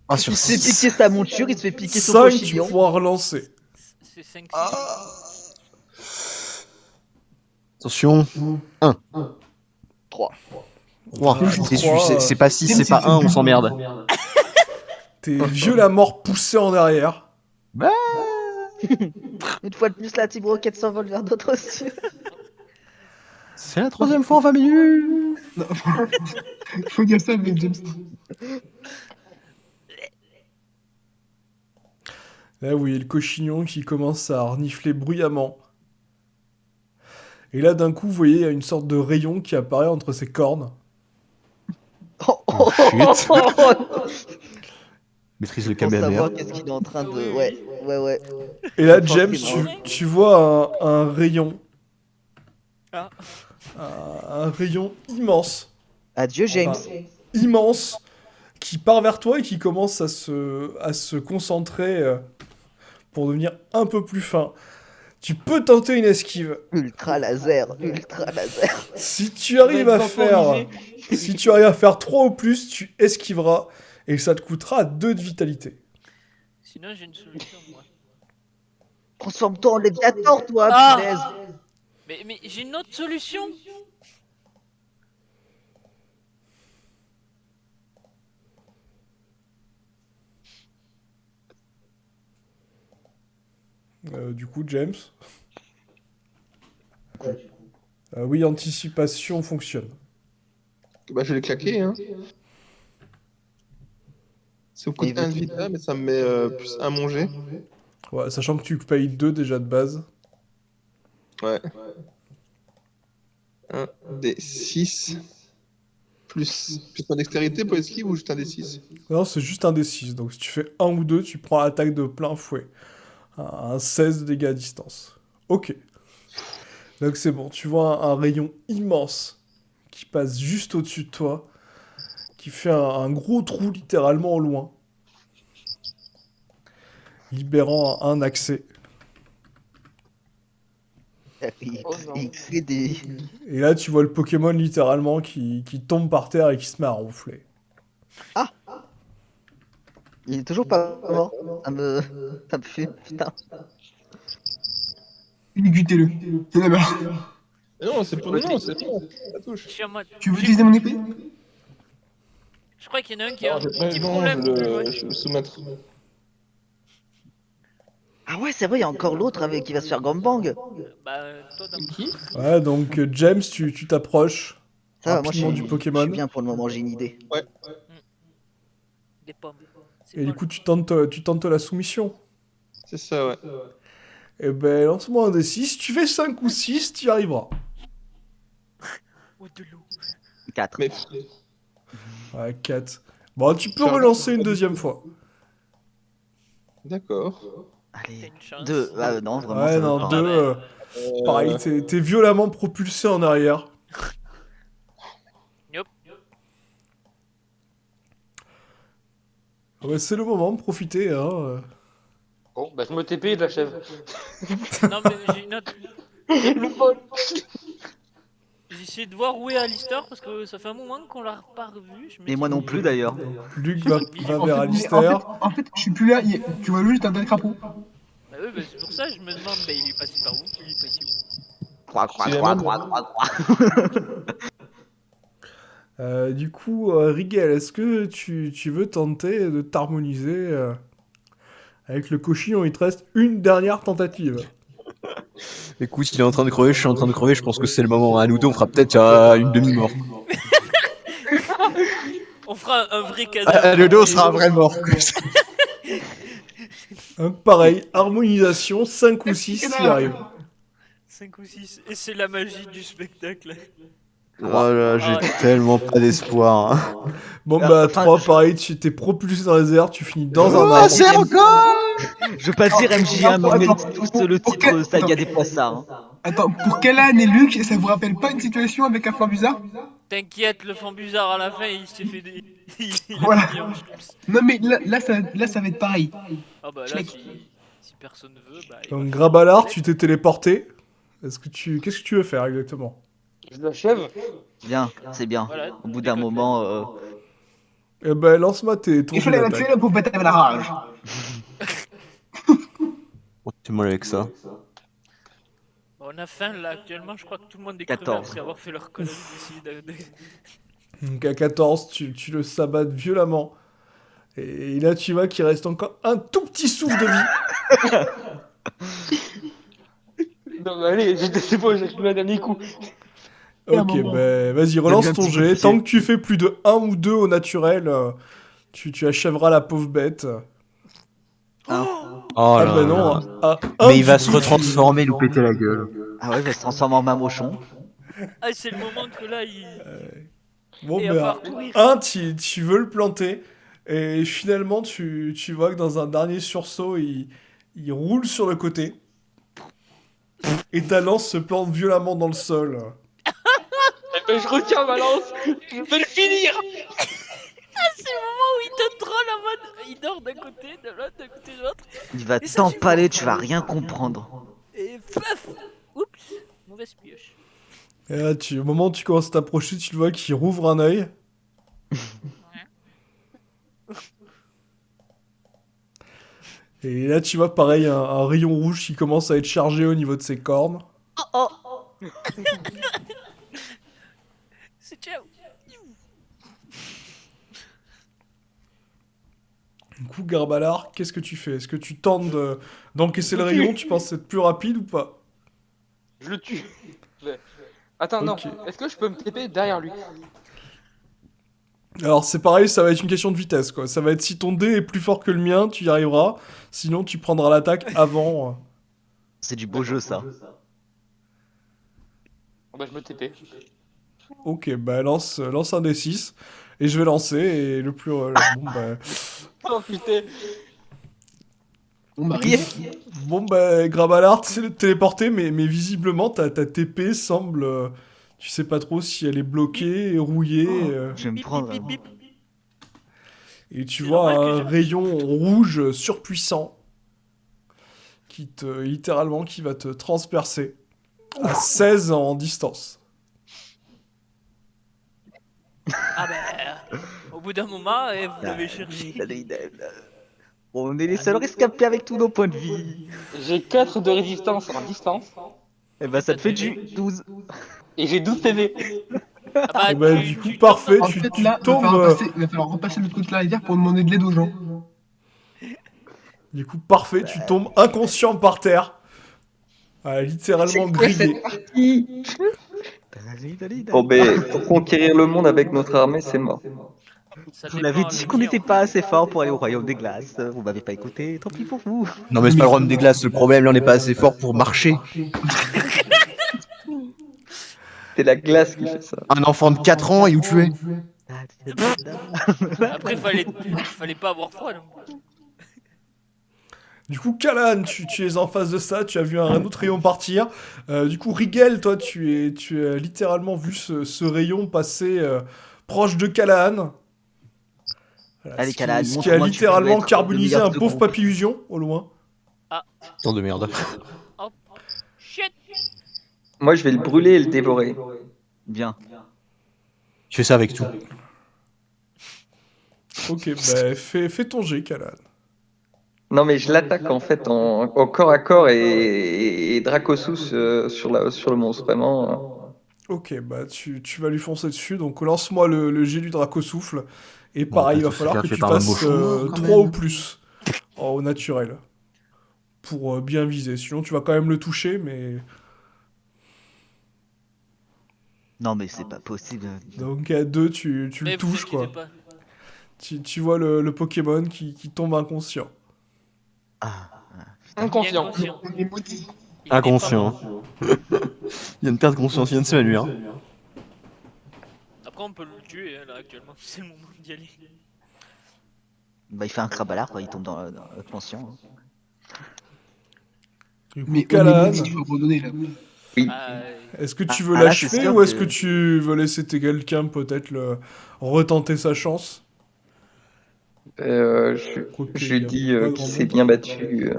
Ah, Il sur se fait 6. piquer sa monture, il se fait piquer son 5, tu cochignon. pourras relancer. C'est 5, 6. Attention. 1. 3. 3. T'es déçu, Trois, c'est pas 6, c'est pas 1, on s'emmerde. T'es violemment poussé en arrière. Une fois de plus, la Team Rocket s'envole vers d'autres cieux. C'est la 3e fois en 20 minutes. Faut dire ça avec James. Là, vous voyez le cochignon qui commence à renifler bruyamment. Et là, d'un coup, vous voyez une sorte de rayon qui apparaît entre ses cornes. Oh, Chut. Maîtrise le Pour Kamehameha. savoir qu'est-ce qu'il est en train de... Ouais. Et là, Faut James, forcément. tu vois un rayon. Ah. Un rayon immense. Adieu, James. Enfin, immense. Qui part vers toi et qui commence à se concentrer pour devenir un peu plus fin. Tu peux tenter une esquive. Ultra laser. Si tu arrives à faire... Si tu arrives à faire 3 ou plus, tu esquiveras. Et ça te coûtera 2 de vitalité. Sinon, j'ai une solution, moi. Transforme-toi en Léviator, toi, Ah. punaise. Mais j'ai une autre solution. Du coup, James. Oui, anticipation fonctionne. Bah, je l'ai claqué, hein. Ça me coûte Et 1 de vita, mais ça me met plus 1 mon jet. Ouais, sachant que tu payes 2 déjà de base. Ouais. 1 des 6. Plus ma dextérité pour esquive ou juste un des 6? Non, c'est juste un des 6. Donc si tu fais 1 ou 2, tu prends l'attaque de plein fouet. Un 16 de dégâts à distance. Ok. Donc c'est bon, tu vois un rayon immense qui passe juste au-dessus de toi, qui fait un gros trou littéralement au loin, libérant un accès. Il crée des... Et là, tu vois le Pokémon littéralement qui tombe par terre et qui se met à ronfler. Il est toujours pas mort. Ça me fume, putain. Gutez-le. C'est là-bas. Non, c'est pour non, c'est bon, ça Je touche. suis en mode. Tu veux utiliser mon épée? Je crois qu'il y en a un qui a un Non, petit non, problème. je vais le soumettre. Ah ouais, c'est vrai, il y a encore l'autre avec qui va se faire gangbang. Bah, toi, d'un Qui? Ouais, donc James, tu t'approches Ça va, moi rapidement du je suis Pokémon. bien pour le moment, j'ai une idée. des pommes. C'est Et du molle. coup, tu tentes la soumission. C'est ça, ouais. Et ben, lance-moi un des 6. Tu fais 5 ou 6, tu y arriveras. Ou de l'eau. 4. Mais Ouais, 4. Bon, tu peux Faire- relancer une deuxième fois. d'accord. T'as Allez. une chance. 2. Ah non, vraiment, Ouais, ça veut non, pas. 2. Pareil, t'es violemment propulsé en arrière. Yup. Ouais, c'est le moment de profiter. Hein. Bon, bah je me TP et je l'achève. Non, mais j'ai une autre. Le vol. J'essaie de voir où est Alistair parce que ça fait un moment qu'on l'a pas revu. Je me Et dis, moi non plus d'ailleurs. Luc va En vers fait, Alistair. en fait, je suis plus là. Tu vois, juste un tas de crapauds. Bah oui, bah c'est pour ça que je me demande, bah il est passé par où? Il est passé où? 3, Si jamais- 3. Du coup, Rigel, est-ce que tu veux tenter de t'harmoniser avec le cochillon? Il te reste une dernière tentative. Écoute, il est en train de crever, je suis en train de crever, je pense que c'est le moment. À nous deux, on fera peut-être une demi-mort. On fera un vrai cadavre. À nous deux, on sera un vrai mort. Pareil, harmonisation, 5 ou 6, tu y arrives. 5 ou 6. Et c'est la magie du spectacle. Oh là, j'ai Ah, tellement pas d'espoir. Hein. Bon bah, Enfin, 3, pareil, tu t'es propulsé dans les airs, tu finis dans un Oh, arbre. c'est encore Je veux pas dire MJ1, mais on mérite tous le Pour titre quel- Saga attends. des Poissards. Hein. Attends, pour quelle année, Luc, ça vous rappelle pas une situation avec un fort bizarre? T'inquiète, le Fambuzard à la fin, il s'est fait des. il a Voilà. fini en chips. Non, mais là, ça va être pareil. Ah bah là, Schleck. si personne veut, bah. il Donc va Grabalar, faire- tu t'es téléporté. Qu'est-ce que tu veux faire exactement? Je l'achève. Bien, c'est bien. Voilà, Au bout des d'un côtelettes. moment, Eh ben, lance-moi ton Il jeu fallait la tuer, d'attaque. la pauvre bête avait la rage. Oh, c'est mal avec ça. On a faim là actuellement, je crois que tout le monde est 14. crevé après avoir fait leur connerie d'essayer Donc à 14, tu le sabattes violemment. Et là, tu vois qu'il reste encore un tout petit souffle de vie. Non, mais allez, c'est bon, j'ai pris un dernier coup. Ok, ben vas-y, relance ton jet. Tant que tu fais plus de 1 ou 2 au naturel, tu achèveras la pauvre bête. Oh Ah là bah là. non, un Mais il va du se coup, retransformer, nous péter la gueule. ah ouais, il va se transformer en mamochon. Ah, c'est le moment que là, il. Bon, Et ben, à falloir courir. tu veux le planter. Et finalement, tu vois que dans un dernier sursaut, il roule sur le côté. Et ta lance se plante violemment dans le sol. Eh ben, je retiens ma lance. Je vais le finir. C'est le moment où il te troll en mode. Il dort d'un côté, de l'autre, d'un côté de l'autre. Il va Et ça, t'empaler, tu vas rien comprendre. Et paf. Oups. Mauvaise pioche. Et là, au moment où tu commences à t'approcher, tu le vois qu'il rouvre un œil. Et là, tu vois pareil, un rayon rouge qui commence à être chargé au niveau de ses cornes. C'est ciao. Du coup, Garbalar, qu'est-ce que tu fais? Est-ce que tu tentes d'encaisser le rayon? Tu penses être plus rapide ou pas? Je le tue. Attends, Ok. non. Est-ce que je peux me TP derrière lui? Alors c'est pareil, ça va être une question de vitesse quoi. Ça va être si ton dé est plus fort que le mien, tu y arriveras. Sinon tu prendras l'attaque avant. C'est du beau jeu ça. Oh, bah, je me TP. Ok, bah lance un D6. Et je vais lancer et le plus... bon bah... Oh putain. Bon, bah, Bon bah Grabalar, tu sais le téléporter, mais visiblement ta TP semble... tu sais pas trop si elle est bloquée, rouillée... Je vais me prendre. Bip, bip, bip. Et tu C'est vois normal que un j'ai- rayon rouge surpuissant qui littéralement qui va te transpercer à 16 en distance. Ah bah. Au bout d'un moment, vous l'avez cherché. On est les seuls rescapés avec tous nos points de vie. J'ai 4 de résistance en distance Et bah ça te fait du 12. et j'ai 12 PV. Ah bah, Et bah, tu- du coup, tu parfait, tombes En tu, fait, tu là, tombes. il va falloir repasser de l'autre côté de la rivière pour demander de l'aide aux gens. Du coup, parfait, tu tombes inconscient par terre. Littéralement grillé. Bon, ben, pour conquérir le monde avec notre armée, c'est mort. Ça Vous dépend l'avez avec dit qui, qu'on n'était en pas fait. assez fort pour aller au royaume des glaces. Vous m'avez pas écouté, tant pis pour vous. Non, mais c'est pas le royaume des glaces. Le problème, là, on n'est pas assez fort pour marcher. C'est la glace qui fait ça. Un enfant de 4 ans, et où tu es? Après, fallait pas avoir froid, non. Du coup, Kalan, tu es en face de ça, tu as vu un autre rayon partir. Du coup, Rigel, toi, tu as littéralement vu ce rayon passer proche de Kalan. Voilà, Allez, ce qui- Kalan, ce qui a montre-moi que tu peux littéralement être le carbonisé meilleur un pauvre second. papillusion au loin. Tant de merde. Hop. Shit. Moi, je vais le brûler et le dévorer. Bien. Je fais ça avec tout. Ok, bah fais ton jet, Kalan. Non, mais je l'attaque en fait au corps à corps et Dracosus sur le monstre. Vraiment. Ok, bah tu vas lui foncer dessus, donc lance-moi le jet du Dracosouffle. Et Bon, pareil, il après, va tout se falloir fait que fait tu par un fasses mochon. 3 ou plus au naturel. Pour bien viser. Sinon, tu vas quand même le toucher, mais. Non, mais c'est pas possible. Donc à 2, tu Mais le vous touches, inquiétez quoi. pas. Tu vois le Pokémon qui tombe inconscient. Ah, Inconscient. Inconscient. On est maudits. Il n'est pas Inconscient. mort. Il vient de perdre conscience, il vient de s'évanouir. Après, on peut le tuer, hein, là, actuellement. C'est le moment d'y aller. bah il fait un crabalard, quoi, il tombe dans le conscient. Hein. Du coup, Mais on est Kalan, maudits, il faut abandonner là. Ah, est-ce que tu veux Ah, là, l'achever c'est sûr ou est-ce que- que tu veux laisser quelqu'un peut-être retenter sa chance? Quoique, Je il y a dis pas qu'il grand s'est monde. bien battu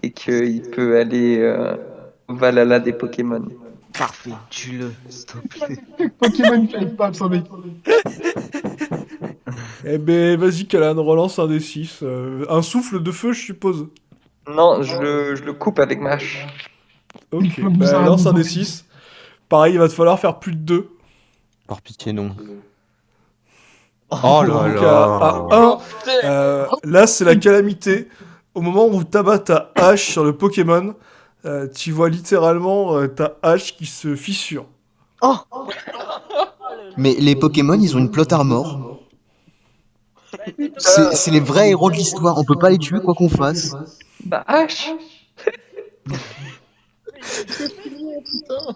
et qu'il peut aller au Valhalla des Pokémon. Parfait, tue-le, s'il te plaît. Pokémon qui n'arrive pas à absorber. Eh ben, vas-y, Kalan, relance un des 6. Un souffle de feu, je suppose. Non, je le coupe avec ma hache. Ok, Vous bah en lance un avez des 6. Pareil, il va te falloir faire plus de 2. Par pitié, non. Oh, Oh là Donc là. à 1, là c'est la calamité. Au moment où tu abats ta hache sur le Pokémon, tu vois littéralement ta hache qui se fissure. oh Mais les Pokémon, ils ont une plot armor. C'est les vrais héros de l'histoire. On peut pas les tuer quoi qu'on fasse. Bah, hache! C'est fini, putain.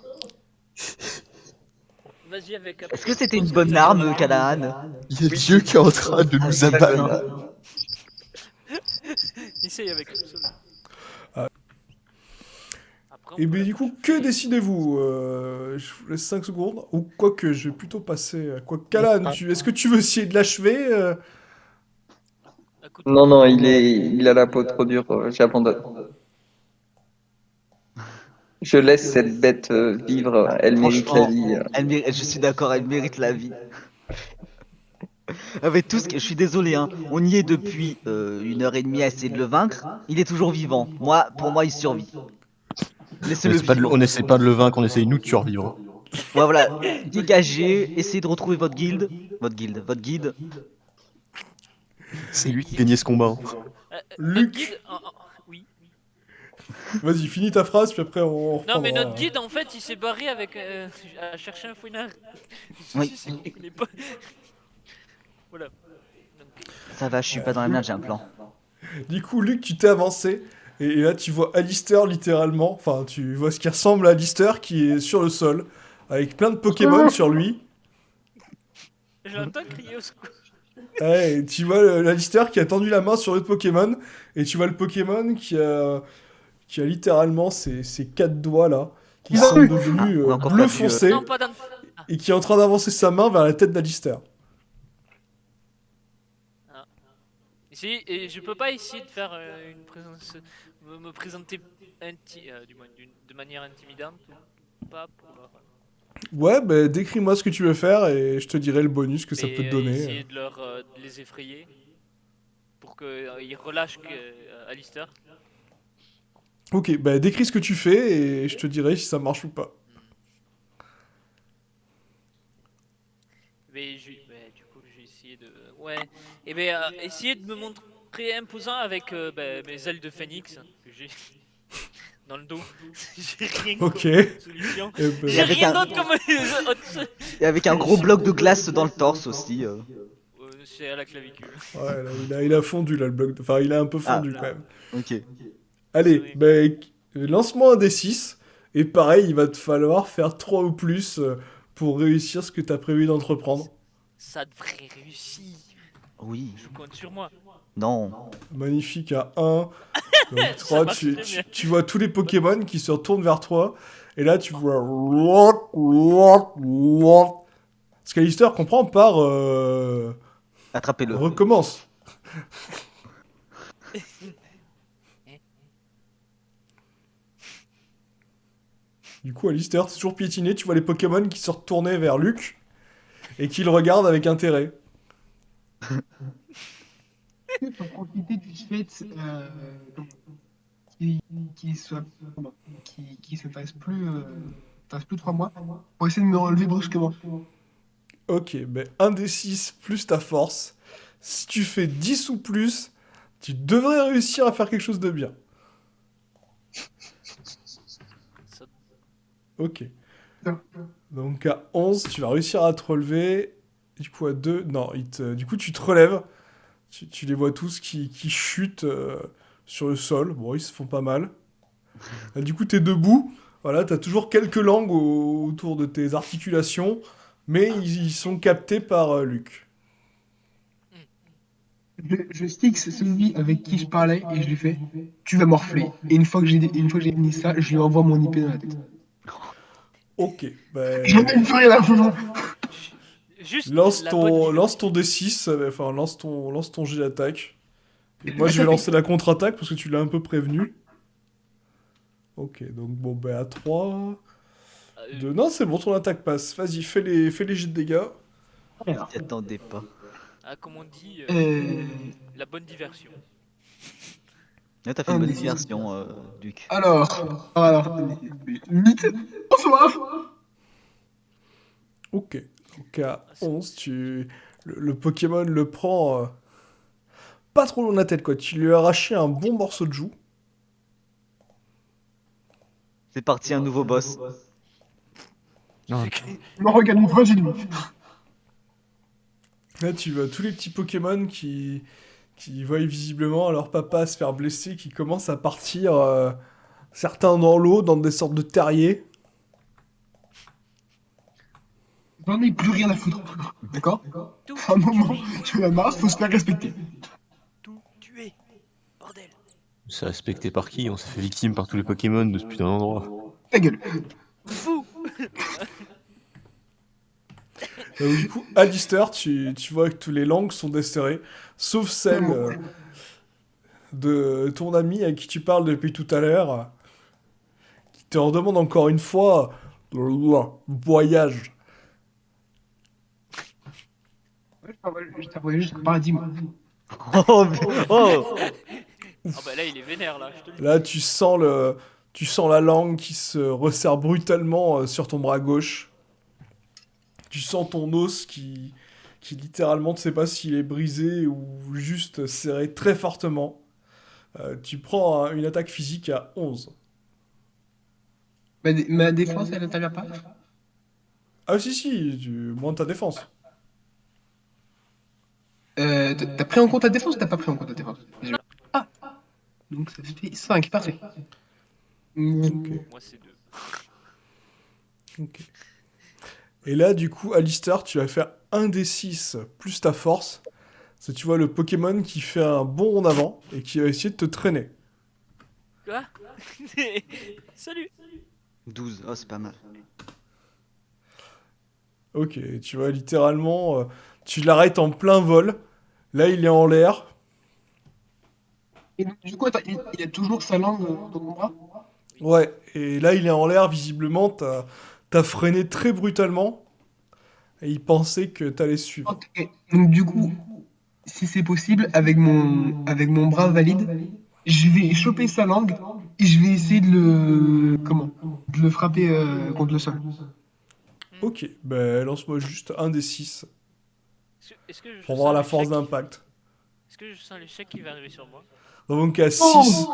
vas-y avec. Est-ce que c'était une bonne arme, Kalaan? Il y a Dieu qui est en train de nous abattre. Essaye avec Absol. Ah. Après, on Et peut bien la du coup, toucher. que décidez-vous Je vous laisse 5 secondes. Ou quoique, je vais plutôt passer... Kalan, est-ce que tu veux essayer de l'achever Écoute, Non, il a la peau trop dure, j'abandonne. Je laisse cette bête vivre, elle mérite la Franchement, vie. je suis d'accord, elle mérite la vie. Avec tout ce que... Je suis désolé, hein. On y est depuis 1h30 à essayer de le vaincre. Il est toujours vivant. Pour moi, il survit. Laissez-le vivre. On essaie pas de le vaincre, on essaye nous de survivre. Ouais, voilà. Dégagez, essayez de retrouver votre guilde. Votre guide. C'est lui qui gagnait ce combat. notre Luc. guide. Oui. Vas-y, finis ta phrase, puis après on reprendra. Non, mais notre guide, en fait, il s'est barré avec. À chercher un fouinard. Le souci, Oui. c'est qu'il connaît pas. Voilà. Donc, Ça va, je suis pas dans la merde, j'ai un plan. Du coup, Luc, tu t'es avancé, et là tu vois Alistair littéralement, enfin tu vois ce qui ressemble à Alistair qui est sur le sol, avec plein de Pokémon sur lui. j'entends crier au secours. Ouais, et tu vois l'Alistair qui a tendu la main sur l'autre Pokémon, et tu vois le Pokémon qui a littéralement ses 4 doigts là, qui sont devenus on a encore bleu pas vu, foncé, Non, pas dans. Ah. et qui est en train d'avancer sa main vers la tête d'Alistair. Et je peux pas essayer de faire une présence. Me présenter du moins de manière intimidante ou pas pour. Ouais, bah décris-moi ce que tu veux faire, et je te dirai le bonus que ça et, peut te donner. essayer de les effrayer. pour qu'il relâche Alistair. Ok, bah décris ce que tu fais et je te dirai si ça marche ou pas. Mais du coup, je vais essayer de. Ouais. Et ben, essayer de me montrer imposant avec mes ailes de phénix que j'ai dans le dos. J'ai rien Ok. comme solution. Eh ben, J'ai avec rien un- d'autre comme. Et avec un gros bloc de glace dans le torse aussi. C'est à la clavicule. ouais, là, il a fondu là le bloc. Enfin, il a un peu fondu Ah. quand même. Ok. Allez, Sorry. bah, lance-moi un D6. Et pareil, il va te falloir faire 3 ou plus pour réussir ce que t'as prévu d'entreprendre. Ça devrait réussir. Oui. Je compte sur moi. Non. Magnifique à 1. Donc Ça 3, marche très bien. tu vois tous les Pokémon qui se retournent vers toi. Et là, tu vois... Ce qu'Alistair comprend par... Attrapez-le. recommence. Du coup, Alistair, t'es toujours piétiné. Tu vois les Pokémon qui se retournaient vers Luc. Et qui le regardent avec intérêt. Pour profiter du fait qu'il soit, qu'il se fasse plus 3 mois, pour essayer de me relever brusquement. Ok, ben 1 des 6 plus ta force. Si tu fais 10 ou plus, tu devrais réussir à faire quelque chose de bien. Ça- Ok. Non. Donc à 11, tu vas réussir à te relever. Du coup à 2, non, du coup tu te relèves. Tu les vois tous qui chutent sur le sol. Bon, ils se font pas mal. Du coup, t'es debout. Voilà, t'as toujours quelques langues autour de tes articulations. Mais ils sont captés par Luc. Je fixe celui avec qui je parlais et je lui fais tu vas morfler. Et une fois que j'ai fini ça, je lui envoie mon IP dans la tête. Ok, ben... J'en ai plus rien à foutre. Juste Lance la bonne ton D6, enfin lance ton jet d'attaque. Et moi je vais lancer la contre-attaque parce que tu l'as un peu prévenu. Ok, donc bon ben à 3, 2... Non c'est bon, ton attaque passe. Vas-y, fais les jets de dégâts. Alors, T'y attendais pas. comme on dit, euh, la bonne diversion. Là, t'as fait Un une bonne des six. diversion, Luc. alors, 8. Bonsoir. Ok, donc à 11, le Pokémon le prend pas trop dans la tête quoi. Tu lui as arraché un bon morceau de joue. C'est parti, un nouveau boss. Non, Non, regarde-moi, j'ai dit. Là tu vois tous les petits Pokémon qui voient visiblement leur papa se faire blesser, qui commencent à partir, certains dans l'eau, dans des sortes de terriers. J'en ai plus rien à foutre. D'accord? Tout À un moment, tuer, tu la marre, faut se faire respecter. tout tuer. Bordel. c'est respecté par qui? On s'est fait victime par tous les Pokémon de ce putain d'endroit. Ta gueule. Fou. Donc, du coup, Alistair, tu vois que toutes les langues sont desserrées, sauf celle de ton ami à qui tu parles depuis tout à l'heure, qui te redemande encore une fois voyage. Je t'envoie juste un paradis, moi. Oh, oh. Ah bah là, il est vénère, là, je te le dis. Là, tu sens la langue qui se resserre brutalement sur ton bras gauche. Tu sens ton os qui littéralement, tu sais pas s'il est brisé ou juste serré très fortement. Tu prends une attaque physique à 11. Ma défense, elle n'intervient pas. Ah si, tu montes ta défense. T'as pris en compte ta défense ou t'as pas pris en compte ta défense? Déjà. Ah, donc ça fait 5, parfait. Ok. Moi, c'est 2. Ok. Et là, du coup, Alistair, tu vas faire un des 6 plus ta force. C'est, tu vois, le Pokémon qui fait un bond en avant et qui va essayer de te traîner. Quoi? Salut. 12, oh, c'est pas mal. Ok, tu vois, littéralement, tu l'arrêtes en plein vol. Là, il est en l'air. Et donc, du coup, attends, il a toujours sa langue dans mon bras? Ouais, et là, il est en l'air, visiblement, t'as freiné très brutalement. Et il pensait que t'allais suivre. Ok. Donc, du coup, si c'est possible, avec mon bras valide, je vais choper sa langue et je vais essayer de le frapper contre le sol. Ok, bah lance-moi juste un des 6 Est-ce que je pour voir sens la force l'échec d'impact. Est-ce que je sens l'échec qui va arriver sur moi? Donc à Oh! 6,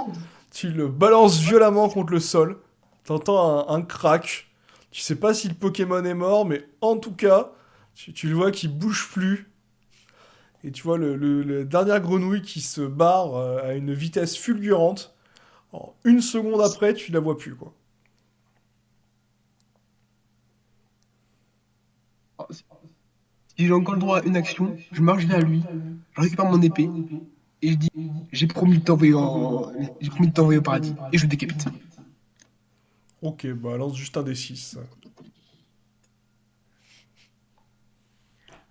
tu le balances violemment contre le sol. T'entends un crack. Tu sais pas si le Pokémon est mort, mais en tout cas, tu le vois qui bouge plus. Et tu vois le dernière grenouille qui se barre à une vitesse fulgurante. En une seconde après, tu la vois plus, quoi. Si j'ai encore le droit à une action, je marche vers lui, je récupère mon épée et je dis j'ai promis de t'envoyer au paradis et je le décapite. Ok, bah lance juste un des 6.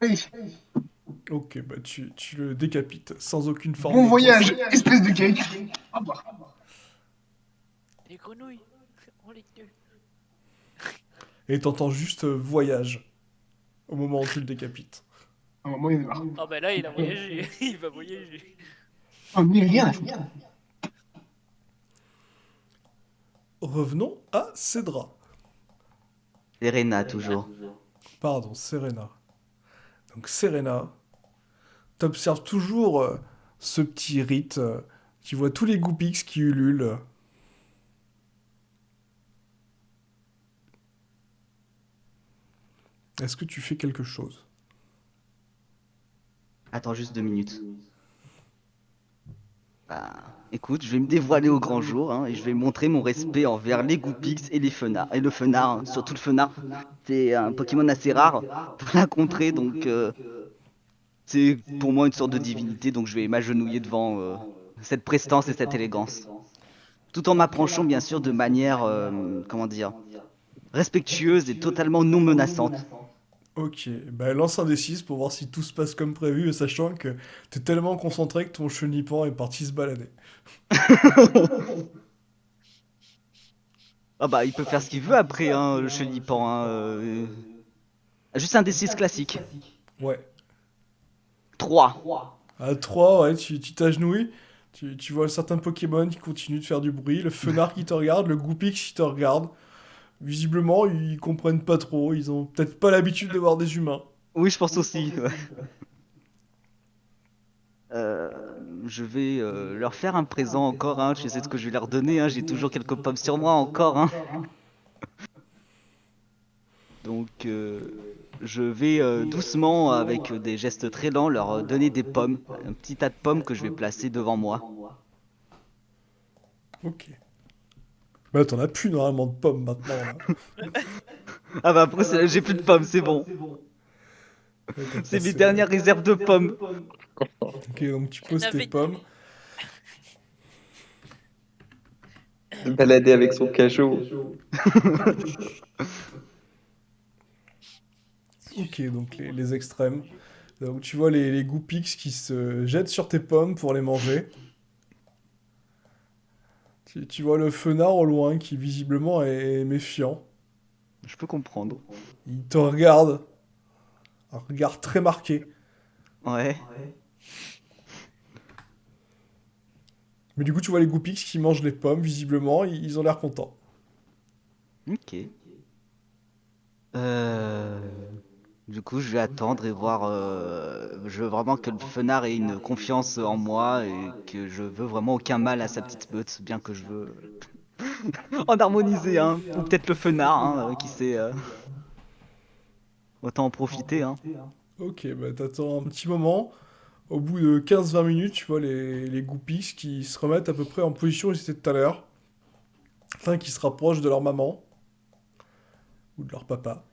Allez, Ok, bah tu le décapites sans aucune forme bon de voyage, poisson. espèce de cake. Au revoir. Les grenouilles, on les tue. Et t'entends juste voyage au moment où tu le décapites. Ah, moi, il est marre. Ah bah là, il a voyagé. Il va voyager. Oh, mais rien à foutre. Revenons à Cédra. Serena, toujours. Pardon, Serena. Donc Serena, t'observes toujours ce petit rite. Tu vois tous les Goopix qui ululent. Est-ce que tu fais quelque chose? Attends juste 2 minutes. Bah, écoute, je vais me dévoiler au grand jour, hein, et je vais montrer mon respect envers les Goopix et les Fenards. Et le Fenard, hein, surtout le Fenard, c'est un Pokémon assez rare pour la contrer, donc c'est pour moi une sorte de divinité, donc je vais m'agenouiller devant cette prestance et cette élégance. Tout en m'approchant bien sûr de manière, comment dire, respectueuse et totalement non menaçante. Ok, bah lance un des 6 pour voir si tout se passe comme prévu, sachant que t'es tellement concentré que ton chenipan est parti se balader. Ah bah il peut faire ce qu'il veut après, hein, le chenipan. Hein, juste un D6 classique. Ouais. 3. À 3, ouais, tu t'agenouilles. Tu vois certains Pokémon qui continuent de faire du bruit. Le Fenard qui te regarde, le Goopix qui te regarde. Visiblement, ils comprennent pas trop. Ils ont peut-être pas l'habitude de voir des humains. Oui, je pense aussi. Ouais. Euh, je vais leur faire un présent encore, hein. Je sais ce que je vais leur donner, hein. J'ai toujours quelques pommes sur moi encore, hein. Donc je vais doucement, avec des gestes très lents, leur donner des pommes. Un petit tas de pommes que je vais placer devant moi. Ok. Bah, t'en as plus normalement de pommes maintenant, là. Ah bah après, j'ai plus de pommes, c'est bon. Ouais, t'as C'est mes passé, dernières réserves de pommes. Ok, donc tu poses tes N'avait- pommes. Se balader avec son cajot. Ok, donc les extrêmes. Donc tu vois les Goopix qui se jettent sur tes pommes pour les manger. Tu vois le Fenard au loin qui visiblement est méfiant. Je peux comprendre. Il te regarde. Un regard très marqué. Ouais. Mais du coup, tu vois les Goopix qui mangent les pommes, visiblement, ils ont l'air contents. Ok. Euh... Du coup, je vais attendre et voir. Je veux vraiment que le Fenard ait une confiance en moi et que je veux vraiment aucun mal à sa petite meute, bien que je veux en harmoniser, hein. Ou peut-être le Fenard, hein, qui sait. Autant en profiter, hein. Ok, bah t'attends un petit moment. Au bout de 15-20 minutes, tu vois les Goopix qui se remettent à peu près en position où ils étaient tout à l'heure. Certains qui se rapprochent de leur maman. Ou de leur papa.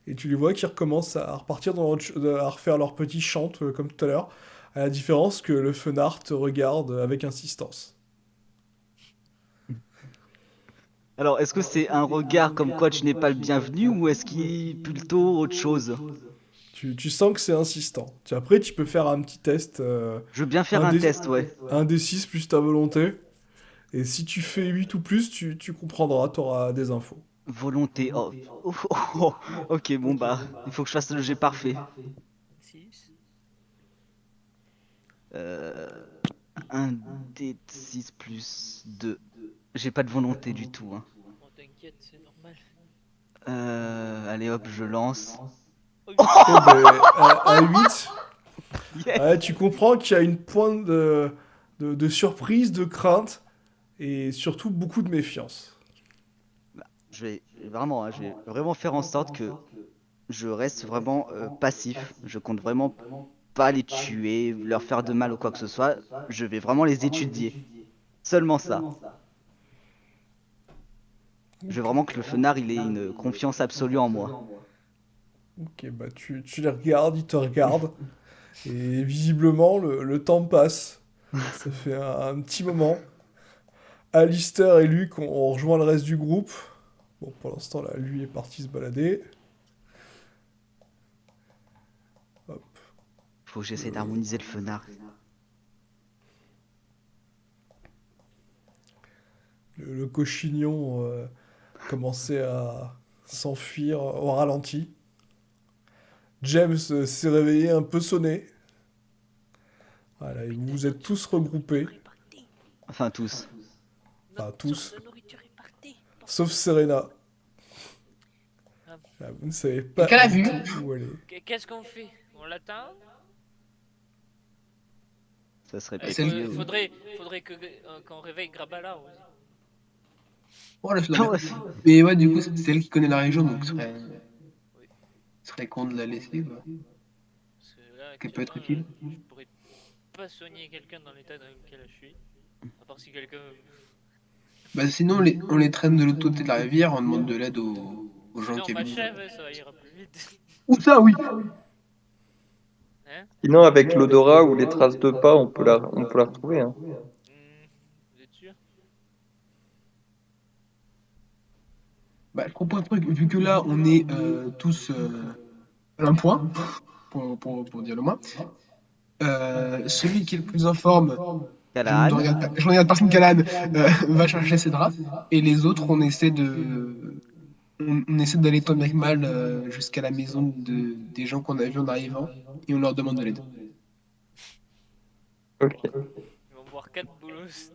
Et tu les vois qui recommencent à repartir à refaire leur petit chant comme tout à l'heure. À la différence que le Fenard te regarde avec insistance. Alors, est-ce que c'est un regard comme quoi tu n'es pas le bienvenu ou est-ce qu'il est plutôt autre chose? Tu sens que c'est insistant. Après, tu peux faire un petit test. Je veux bien faire Un un des- test, ouais. Un des 6 plus ta volonté. Et si tu fais 8 ou plus, tu comprendras, tu auras des infos. Volonté. Oh. Oh, oh, oh. Ok, bon bah, il faut que je fasse le jet parfait. 6. Euh, un dé de 6 plus 2. J'ai pas de volonté du tout. Hein. Bon, t'inquiète, c'est normal. Allez hop, je lance. Oh, Eh ben, à 8, Yes. ouais, tu comprends qu'il y a une pointe de surprise, de crainte et surtout beaucoup de méfiance. Je vais vraiment faire en sorte que je reste vraiment passif. Je compte vraiment pas les tuer, leur faire de mal ou quoi que ce soit. Je vais vraiment les étudier. Seulement ça. Je veux vraiment que le fenard il ait une confiance absolue en moi. Ok, bah tu les regardes, ils te regardent. Et visiblement, le temps passe. Ça fait un petit moment. Alistair et Luc ont rejoint le reste du groupe. Bon, pour l'instant, là, lui est parti se balader. Hop. Faut que j'essaie d'harmoniser le fenard. Le cochignon commençait à s'enfuir au ralenti. James s'est réveillé un peu sonné. Voilà, et vous vous êtes tous regroupés. Enfin tous. Enfin, Notre tous. source de nourriture est partie. Sauf Serena. Ah. Là, vous ne savez pas Qu'elle a du vu. tout où elle est. Qu'est-ce qu'on fait? On l'attend? Ça serait Il C'est peut-être le- mieux. Oui. faudrait qu'on réveille Grabala aussi. Oh là, je Ah dois ouais. bien. Mais ouais, du coup, c'est elle qui connaît la région, donc ce serait con de la laisser, quoi. Parce que là, Qu'elle peut être actuellement, utile. je pourrais pas soigner quelqu'un dans l'état dans lequel je suis. À part si quelqu'un. Bah, sinon, on les traîne de l'autre côté de la rivière, on demande de l'aide aux gens Sinon, qui on habitent. m'achève, ça ira plus vite. Ou ça, oui. Hein? Sinon, avec l'odorat ou les traces de pas, on peut la retrouver. Hein. Vous êtes sûr? Bah, je propose un truc, vu que là, on est tous à un point, pour dire le moins. Celui qui est le plus en forme, Callahan. je regarde personne Calan, va chercher ses draps, et les autres, on essaie d'aller tant bien que mal jusqu'à la maison des gens qu'on a vus en arrivant, et on leur demande de l'aide. Ok. Ils vont voir 4 bolos,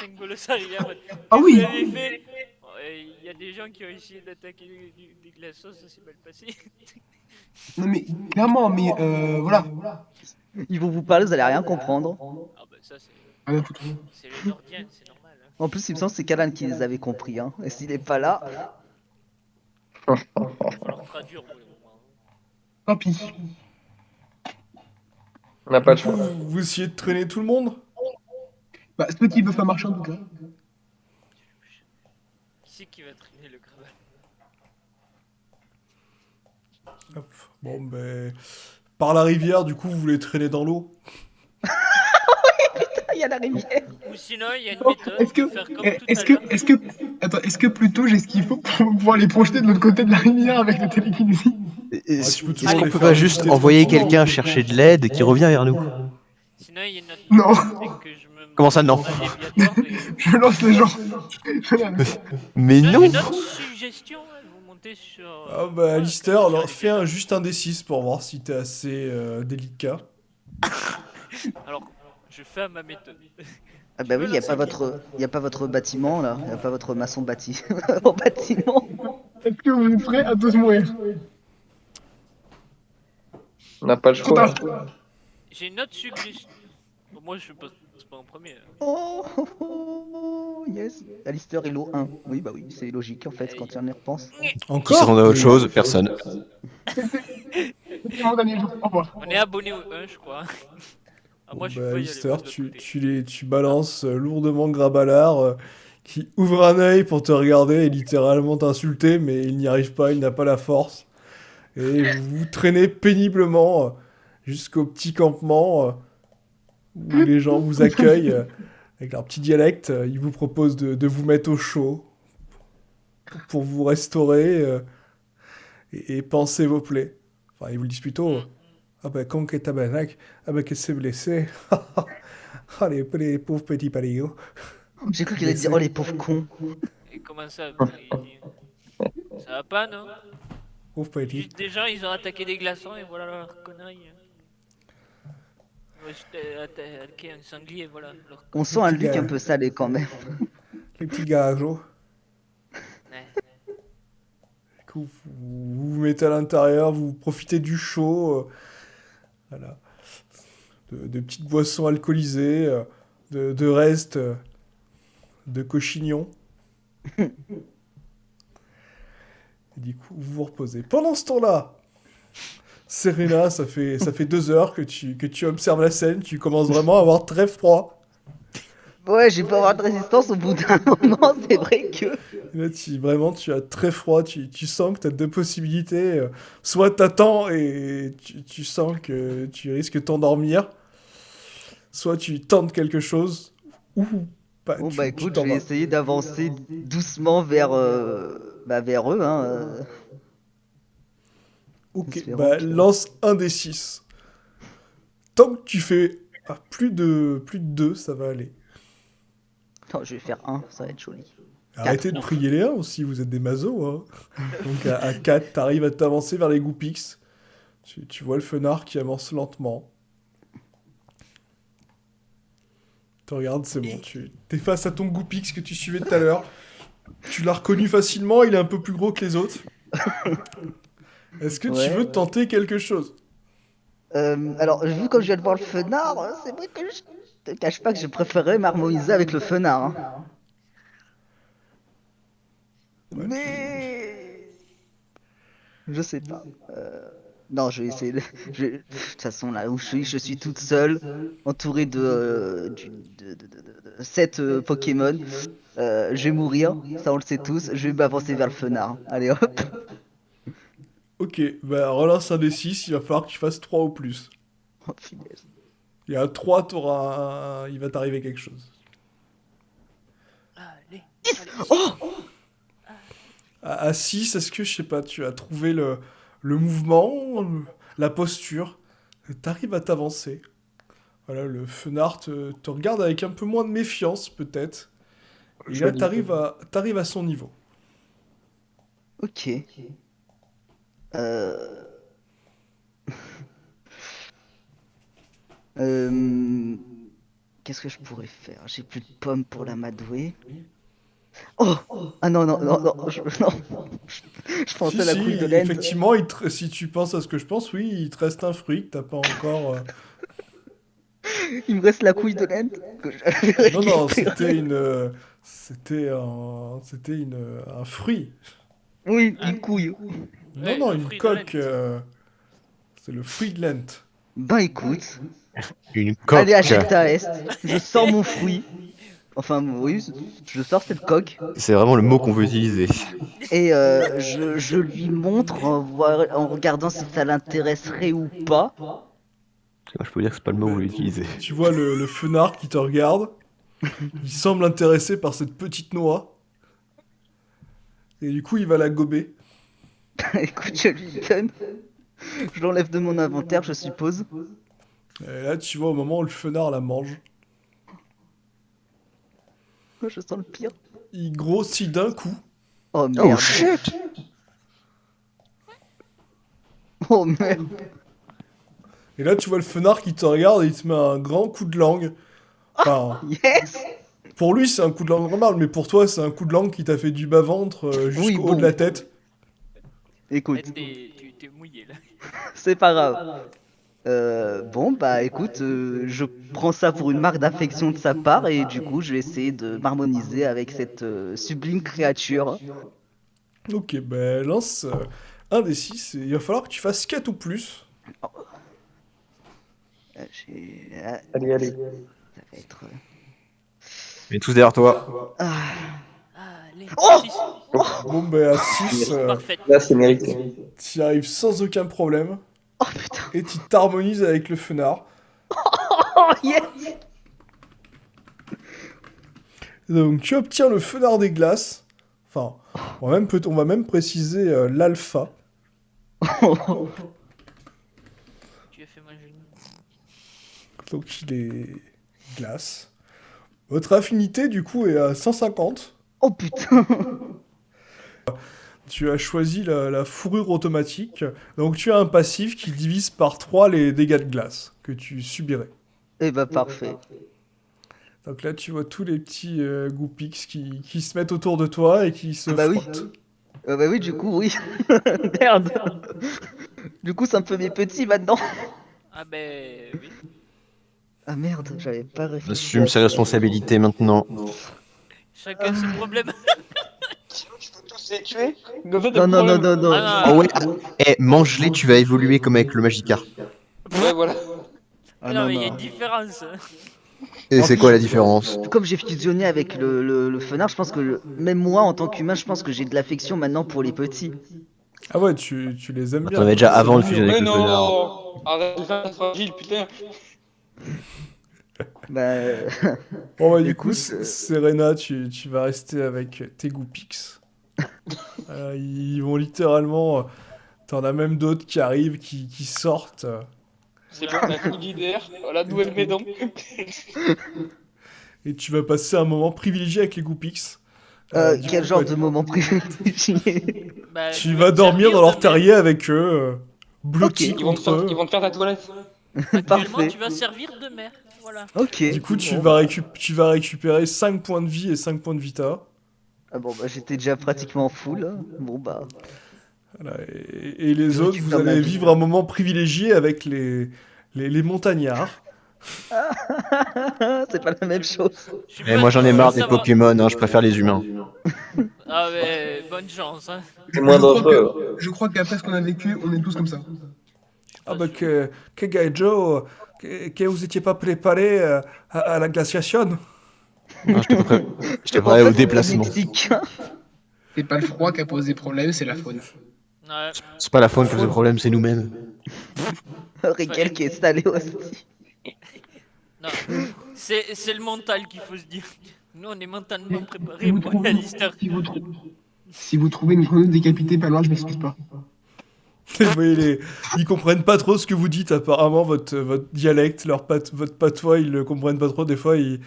5 bolos arriver en mode. Ah Qu'est-ce que oui. vous avez fait? Il y a des gens qui ont essayé d'attaquer des glaçons, ça s'est mal passé. Non mais, clairement, mais voilà. Ils vont vous parler, vous allez rien comprendre. Ah bah ça Rien à foutre. c'est les Nordiens, c'est normal. Hein. En plus, il me semble que c'est Callahan qui les avait compris. Hein. Et s'il est pas là, Il va falloir traduire pour le moment. Tant pis. On n'a pas le Du coup, choix. vous essayez de traîner tout le monde. Bah, ceux qui peuvent pas marcher en tout cas. Qui c'est qui va traîner le gravel? Hop. Bon, ben. Par la rivière, du coup, vous voulez traîner dans l'eau. il y a la rivière. Ou sinon, il y a une Oh, méthode de faire comme tout à l'heure. Est-ce que plutôt j'ai ce qu'il faut pour pouvoir les projeter de l'autre côté de la rivière avec la télékinésie? tu peux toujours Est-ce qu'on les peut faire pas juste visiter envoyer tranquillement. quelqu'un chercher de l'aide qui revient vers nous? Sinon, il y a une autre Non. méthode, c'est que je me Comment ça, non? mets dans Léviator et Je lance les gens. Mais Sinon, non! j'ai une autre suggestion, hein, vous montez sur. Ah bah, Alistair, alors fais juste un D6 pour voir si t'es assez délicat. Alors, je fais à ma méthode. Ah bah Tu oui, veux il y a lancer pas votre bâtiment là. Il y a pas votre maçon bâti. Au bâtiment. Est-ce que vous êtes prêts à tous mourir? On n'a pas le Trop choix. tard. J'ai une autre suggestion. Bon, moi, je passe pas en premier. Hein. Oh, oh, oh, yes. Alistair est lot 1. Oui, bah oui, c'est logique en fait quand on y repense. Qui Encore s'attendait à autre chose? Personne. C'est mon dernier jour. Au revoir. On est abonné au 1, je crois. Ah, moi, je suis Bah, pas y allé. Alistair, moi, de l'autre côté. tu balances lourdement Grabalard, qui ouvre un œil pour te regarder et littéralement t'insulter, mais il n'y arrive pas, il n'a pas la force. Et vous vous traînez péniblement jusqu'au petit campement où les gens vous accueillent avec leur petit dialecte. Ils vous proposent de vous mettre au chaud pour vous restaurer et panser vos plaies. Enfin, ils vous le disent plutôt. Ah ben, con que tabarnak, ah ben, que c'est blessé. Ah, les pauvres petits parigots. J'ai cru qu'il allait dire oh les pauvres cons. Et comment ça Ça va pas, non? Pauvres petits. Juste des gens, ils ont attaqué des glaçons et voilà leur connerie. Ouais, j'étais attaqué un sanglier, voilà. Alors que- On sent un petit Luc gars. un peu salé quand même. Les petits garageaux. Ouais. Du coup, vous vous mettez à l'intérieur, vous profitez du chaud. Voilà. De petites boissons alcoolisées, de restes de cochignons. Et du coup, vous vous reposez. Pendant ce temps-là, Serena, ça fait 2 heures que tu observes la scène, tu commences vraiment à avoir très froid. Ouais, j'ai pas avoir de résistance au bout d'un moment, c'est vrai que. Et là, vraiment, tu as très froid, tu sens que tu as deux possibilités. Soit t'attends et tu sens que tu risques de t'endormir, soit tu tentes quelque chose, ou bah, Bon, tu écoute, t'en je vais vas. essayer d'avancer doucement vers eux, hein, Ok, espérant bah que. lance un des 6. Tant que tu fais plus de 2, ça va aller. Attends, je vais faire un, ça va être joli. Arrêtez de Ouf. prier les 1 aussi, vous êtes des mazos. Hein. Donc à 4, t'arrives à t'avancer vers les Goupix. Tu vois le fenard qui avance lentement. Tu regardes, c'est bon. Tu es face à ton Goupix que tu suivais tout à l'heure. Tu l'as reconnu facilement, il est un peu plus gros que les autres. Est-ce que tu Ouais. veux tenter quelque chose? Alors, vu comme je viens de voir le fenard, c'est vrai que je te cache pas que je préférerais m'harmoniser avec le fenard. Hein. Ouais, Mais. Je sais pas. Non, je vais essayer de. De toute façon, là où je suis toute seule, entourée de 7 Pokémon. Je vais mourir, ça on le sait tous. Je vais m'avancer vers le fenard. Allez hop. Ok, bah relance un des 6, il va falloir que tu fasses 3 ou plus. Oh, punaise. Et à 3, il va t'arriver quelque chose. Allez, allez, Oh, À 6, est-ce que, je sais pas, tu as trouvé le mouvement, la posture, t'arrives à t'avancer. Voilà, le fenard te regarde avec un peu moins de méfiance, peut-être. Et là, Joli. t'arrives à son niveau. ok. Euh... euh, Qu'est-ce que je pourrais faire? J'ai plus de pommes pour l'amadouer. Oh! Ah non, non, non, non, non. Je Si, pensais à la couille de si, laine. effectivement, si tu penses à ce que je pense, oui, il te reste un fruit que t'as pas encore... Il me reste la couille de laine que j'avais Non, non, récupérée. c'était un fruit. Oui, une couille. Non, Ouais, non, un une fruit de coque. lent. C'est le fruit de Lent. Ben écoute, Une allez coque. à Gilta Est, je sors mon fruit. Enfin, oui, je sors cette coque. C'est vraiment le mot qu'on veut utiliser. Et je lui montre en regardant si ça l'intéresserait ou pas. Je peux dire que c'est pas le mot qu'on veut utiliser. Tu vois le fenard qui te regarde. Il semble intéressé par cette petite noix. Et du coup, il va la gober. Écoute, je lui donne. Je l'enlève de mon inventaire, je suppose. Et là, tu vois au moment où le fenard la mange. Je sens le pire. Il grossit d'un coup. Oh Oh merde. shit! Oh merde. Et là, tu vois le fenard qui te regarde et il te met un grand coup de langue. Enfin, Yes. pour lui, c'est un coup de langue normal, mais pour toi, c'est un coup de langue qui t'a fait du bas-ventre jusqu'au haut bon. de la tête. Écoute, Tu t'es mouillé là. c'est pas grave. Bon, bah écoute, je prends ça pour une marque d'affection de sa part et du coup, je vais essayer de m'harmoniser avec cette sublime créature. Ok, ben lance un des 6 et il va falloir que tu fasses 4 ou plus. Allez, allez. Ça va être. Mais tous derrière toi. Ah. Allez, Oh 6. Bon, ben à 6, Parfait. Là, c'est mérité. tu y arrives sans aucun problème Oh putain. et tu t'harmonises avec le fenard. Oh yes. Donc tu obtiens le fenard des glaces. Enfin, on va même préciser l'alpha. Tu as fait manger une. Donc il est glace. Votre affinité du coup est à 150. Oh putain. Tu as choisi la fourrure automatique. Donc tu as un passif qui divise par 3 les dégâts de glace que tu subirais. Eh bah parfait. Donc là, tu vois tous les petits Goopix qui se mettent autour de toi et qui se Ah bah oui. frottent. Bah oui, du coup, oui. Merde. Du coup, c'est un peu mes petits maintenant. Ah ben oui. Ah merde, j'avais pas réfléchi. Assume ses responsabilités maintenant. Chacun ses problèmes. Tu peux tous les tuer. Mais en fait, Non, le non, non, problème- non, non. Ah, Ah ouais, mange-les, tu vas évoluer comme avec le Magikarp. Ouais, voilà. Ah non, non, mais il y a non. une différence. Et En c'est plus, quoi la différence? Comme j'ai fusionné avec le Fenard, je pense que même moi, en tant qu'humain, je pense que j'ai de l'affection maintenant pour les petits. Ah ouais, tu les aimes bien. T'en avais déjà toi, avant le c'est fusion mignon. avec Mais le Fenard. non. Arrête de faire ta fragile, putain. Bah, Bon, bah, du coup, écoute, Serena, tu vas rester avec tes Goopix. Ils vont littéralement. T'en as même d'autres qui arrivent, qui sortent. C'est bon, on a fini l'IDR. Voilà d'où elle met donc. Et tu vas passer un moment privilégié avec les Goopix. Du quel coup, genre bah, de moment privilégié? Bah, tu vas vas te dormir servir dans leur de terrier avec eux, blottis Ok. Ils vont contre eux. te faire ta toilette. mère. Actuellement, Parfait. tu vas servir de mère. Voilà. Ok. Du coup, tu Bon, vas, bah. tu vas récupérer 5 points de vie et 5 points de vita. Ah bon, bah j'étais déjà pratiquement full, hein. Bon bah, Voilà, et les je autres, vous récupère ma allez vie. vivre un moment privilégié avec les montagnards. c'est pas la même chose. Je suis Et pas moi j'en ai sûr marre de des savoir- Pokémon, hein, je préfère les humains. Ah mais bonne chance. Hein. C'est moins dangereux. Je crois qu'après ce qu'on a vécu, on est tous comme ça. Ah bah que Gaïjo, que vous étiez pas préparé à la glaciation. Non, j'étais prêt En fait, au c'est déplacement. mexicain. C'est pas le froid qui a posé problème, c'est la faune. Ouais. C'est pas la faune qui pose le problème, c'est nous-mêmes. Riquel qui est installé aussi. Non. C'est le mental qu'il faut se dire. Nous on est mentalement Si préparés vous, pour la trouvez, liste. si vous trouvez une grenouille décapitée pas loin, je m'excuse pas. Vous voyez, ils comprennent pas trop ce que vous dites, apparemment, votre dialecte, votre patois, ils le comprennent pas trop. Des fois, ils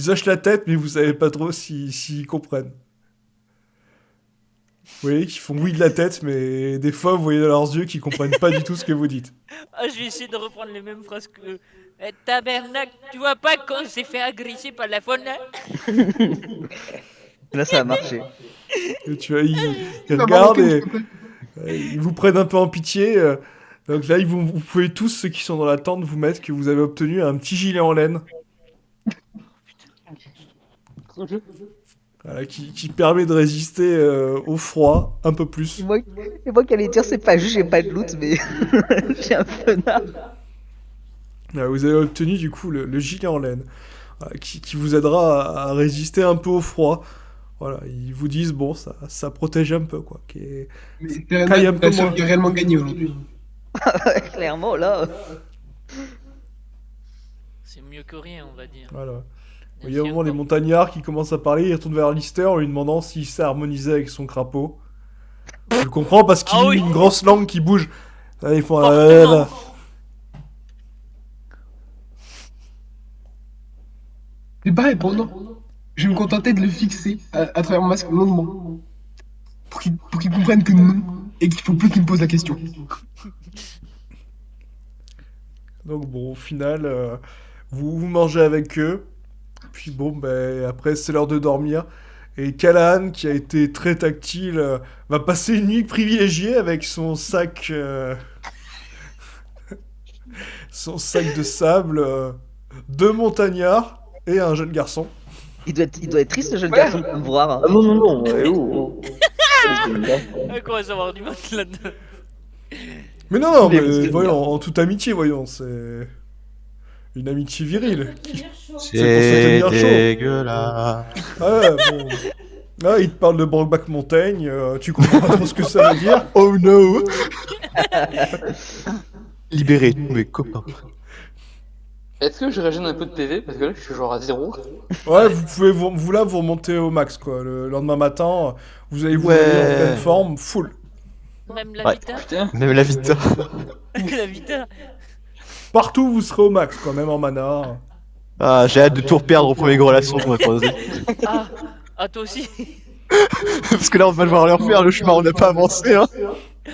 hochent la tête, mais vous savez pas trop s'ils comprennent. Vous voyez qu'ils font oui de la tête, mais des fois, vous voyez dans leurs yeux qu'ils comprennent pas du tout ce que vous dites. Ah, je vais essayer de reprendre les mêmes phrases que. Eh, tabernacle, tu vois pas qu'on s'est fait agresser par la faune hein. Là, ça a marché. Et tu vois, ils Non, regardent Marocain, et s'il te plaît. ils vous prennent un peu en pitié. Donc là, vous pouvez tous, ceux qui sont dans la tente, vous mettre que vous avez obtenu un petit gilet en laine. Voilà, qui permet de résister au froid un peu plus. Et moi qui allais dire, c'est pas juste, j'ai pas de loot, mais j'ai un Fenard. Vous avez obtenu du coup le gilet en laine, qui vous aidera à résister un peu au froid. Voilà, ils vous disent, bon, ça protège un peu, quoi. Mais Quand il y a un c'est peu la seule moins. qui a réellement gagné aujourd'hui. Clairement, là. C'est mieux que rien, on va dire. Voilà. Même Il y a un si moment les encore- montagnards qui commencent à parler, ils retournent vers Lister en lui demandant s'il sait harmoniser avec son crapaud. Je le comprends parce qu'il Ah a oui. une grosse langue qui bouge. Là, ils font Fortement. Je vais pas répondre. Je vais me contenter de le fixer à travers mon masque longuement. Pour qu'il comprenne que non. Et qu'il faut plus qu'il me pose la question. Donc bon, au final, vous mangez avec eux. Puis bon, ben, après c'est l'heure de dormir. Et Callahan, qui a été très tactile, va passer une nuit privilégiée avec son sac, son sac de sable, deux montagnards et un jeune garçon. Il doit être triste, le jeune garçon, de me voir. Hein. Ah non, non, non, oh. On commence à avoir du mal là-dedans. Mais non, Les mais montagnards. voyons, en toute amitié, voyons, c'est une amitié virile. C'est tenir chaud. dégueulasse. Ah ouais, bon. Ah, il te parle de Brokeback Mountain, tu comprends pas trop ce que ça veut dire. Oh no. Libérez tous mes copains. Est-ce que je régène un peu de PV? Parce que là, je suis genre à 0. Ouais, vous pouvez vous remonter au max, quoi. Le lendemain matin, vous allez vous Ouais. réveiller en pleine forme, full. Même la Ouais. Vita. Putain. Même la Vita. La Vita. Partout, vous serez au max, quand même en mana. Ah, j'ai hâte de tout reperdre au premier gros laçon qu'on va croiser. Ah, toi aussi. Parce que là, on va devoir le refaire, le chemin, on n'a pas avancé, hein.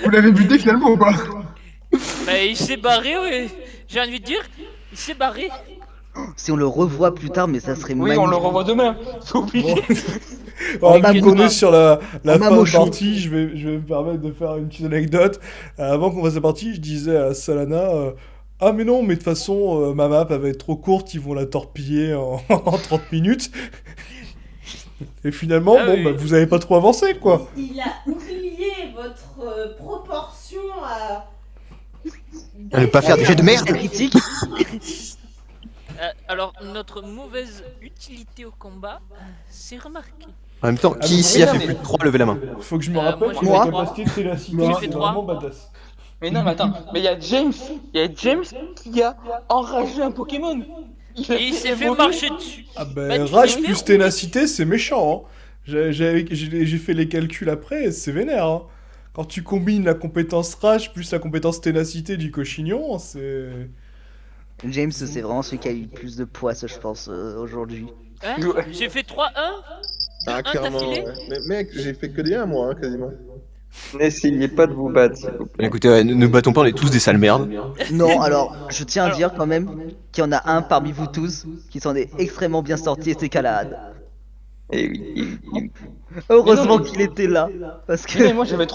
Vous l'avez buté finalement ou pas? Bah, il s'est barré, ouais. J'ai envie de dire, il s'est barré. Si on le revoit plus tard, mais ça serait Oui, magnifique. on le revoit demain. C'est obligé. Bon, m'a vu qu'on moché. est sur la On m'a fin de moché. partie, je vais me permettre de faire une petite anecdote. Avant qu'on fasse la partie, je disais à Salana ah, mais non, mais de toute façon, ma map elle va être trop courte, ils vont la torpiller en, en 30 minutes. Et finalement, Ah bon, oui. bah, vous avez pas trop avancé, quoi. Il a oublié votre proportion à. Ne pas faire des jets de merde. Critique. Alors, notre mauvaise utilité au combat, c'est remarqué. En même temps, Ah, qui mais ici a non, fait mais- plus de 3, levez la main. Faut que je me moi, rappelle j'ai que fait la trois. capacité de ténacité, J'ai c'est fait vraiment trois. badass. Mais non, mais attends. Mais il y a James qui a enragé un Pokémon. Et il s'est fait évoluer. marcher dessus. Ah ben, Bah, tu rage peux plus faire- ténacité, c'est méchant, hein. J'ai fait les calculs après, et c'est vénère, hein. Quand tu combines la compétence rage plus la compétence ténacité du cochignon, c'est... James, c'est vraiment celui qui a eu le plus de poids, ça, je pense, aujourd'hui. Hein Ouais. J'ai fait 3-1. Ah, clairement. d'affilée Ouais. Mais mec, j'ai fait que des 1 moi, hein, quasiment. N'essayez pas de vous battre, s'il vous plaît. Écoutez, ne nous battons pas, on est tous des sales merdes. Non, alors, je tiens à Alors- dire quand même qu'il y en a un parmi vous tous qui s'en est extrêmement bien sorti, et c'est Calahad. Eh oui, eh oui, eh oui. Heureusement Mais non, qu'il était là, parce que... Mais moi j'avais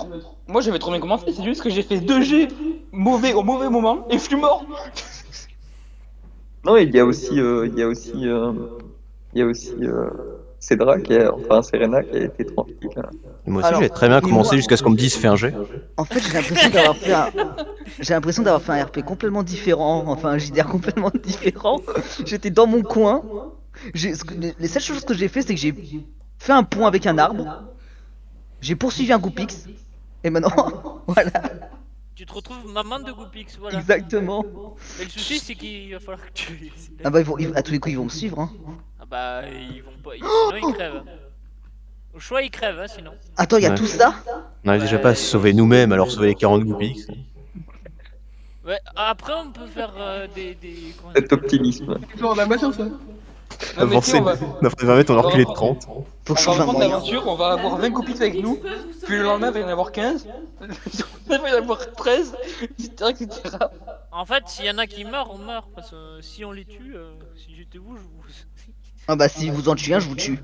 trop bien commencé, c'est juste que j'ai fait 2G mauvais au mauvais moment et je suis mort. Non, il y a aussi, Cédra enfin Serena qui a été tranquille. Moi aussi, Alors, j'ai très bien et commencé moi- jusqu'à ce qu'on me dise fais un jet. En fait, j'ai l'impression d'avoir fait un... J'ai l'impression d'avoir fait un RP complètement différent, enfin un JDR complètement différent. J'étais dans mon coin. Les seules choses que j'ai fait, c'est que j'ai fait un pont avec un arbre. J'ai poursuivi un Goupix. Et maintenant, voilà, Tu te retrouves maman de Goupix, voilà. exactement. Mais le souci, c'est qu'il va falloir que tu. Ah bah, à tous les coups, ils vont me suivre. Hein. Ah bah, ils vont pas. Sinon, ils crèvent. Au choix, ils crèvent, hein, sinon. Attends, il y a Ouais. tout ça? On n'arrive déjà pas à se sauver nous-mêmes, alors sauver les 40 groupies. Ouais, après, on peut faire des. Comment ça Cet s'appelle optimisme. Genre la machin, ça. Non, mais Avancer, si, on va, on a fait 20 mètres, on a reculé de 30. Faut que je on va change un reprendre moyen. l'aventure, on va avoir 20 copies avec nous, puis le lendemain il va y en avoir 15, le lendemain il va y en avoir 13, etc. etc. En fait, s'il y en a qui meurent, on meurt. Parce que si on les tue, si j'étais vous, je vous. Ah bah, si vous en tuez un, je vous tue.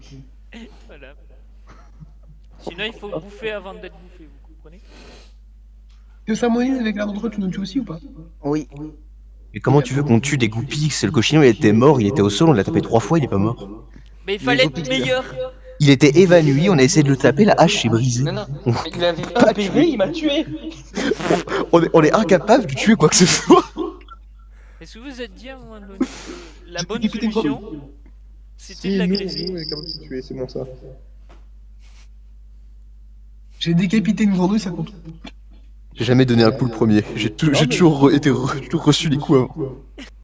Voilà. Sinon, il faut bouffer avant d'être bouffé, vous comprenez? Que s'harmonise avec l'arbre de droite, tu nous tues aussi ou pas? Oui. Mais comment tu veux qu'on tue des groupies? Le cochignon, il était mort, il était au sol, on l'a tapé 3 fois, il est pas mort. Mais il fallait être Goupix, meilleur. Il était évanoui, on a essayé de le taper, la hache s'est brisée. Non, non, mais il avait un PV, il m'a tué. On est incapable de tuer quoi que ce soit. Est-ce que vous êtes dit à un moment donné que la bonne solution, c'était Si, de nous, l'agresser? on est capable de se tuer, c'est bon ça. J'ai décapité une grenouille, ça compte. J'ai jamais donné un coup le premier, j'ai toujours reçu les coups avant.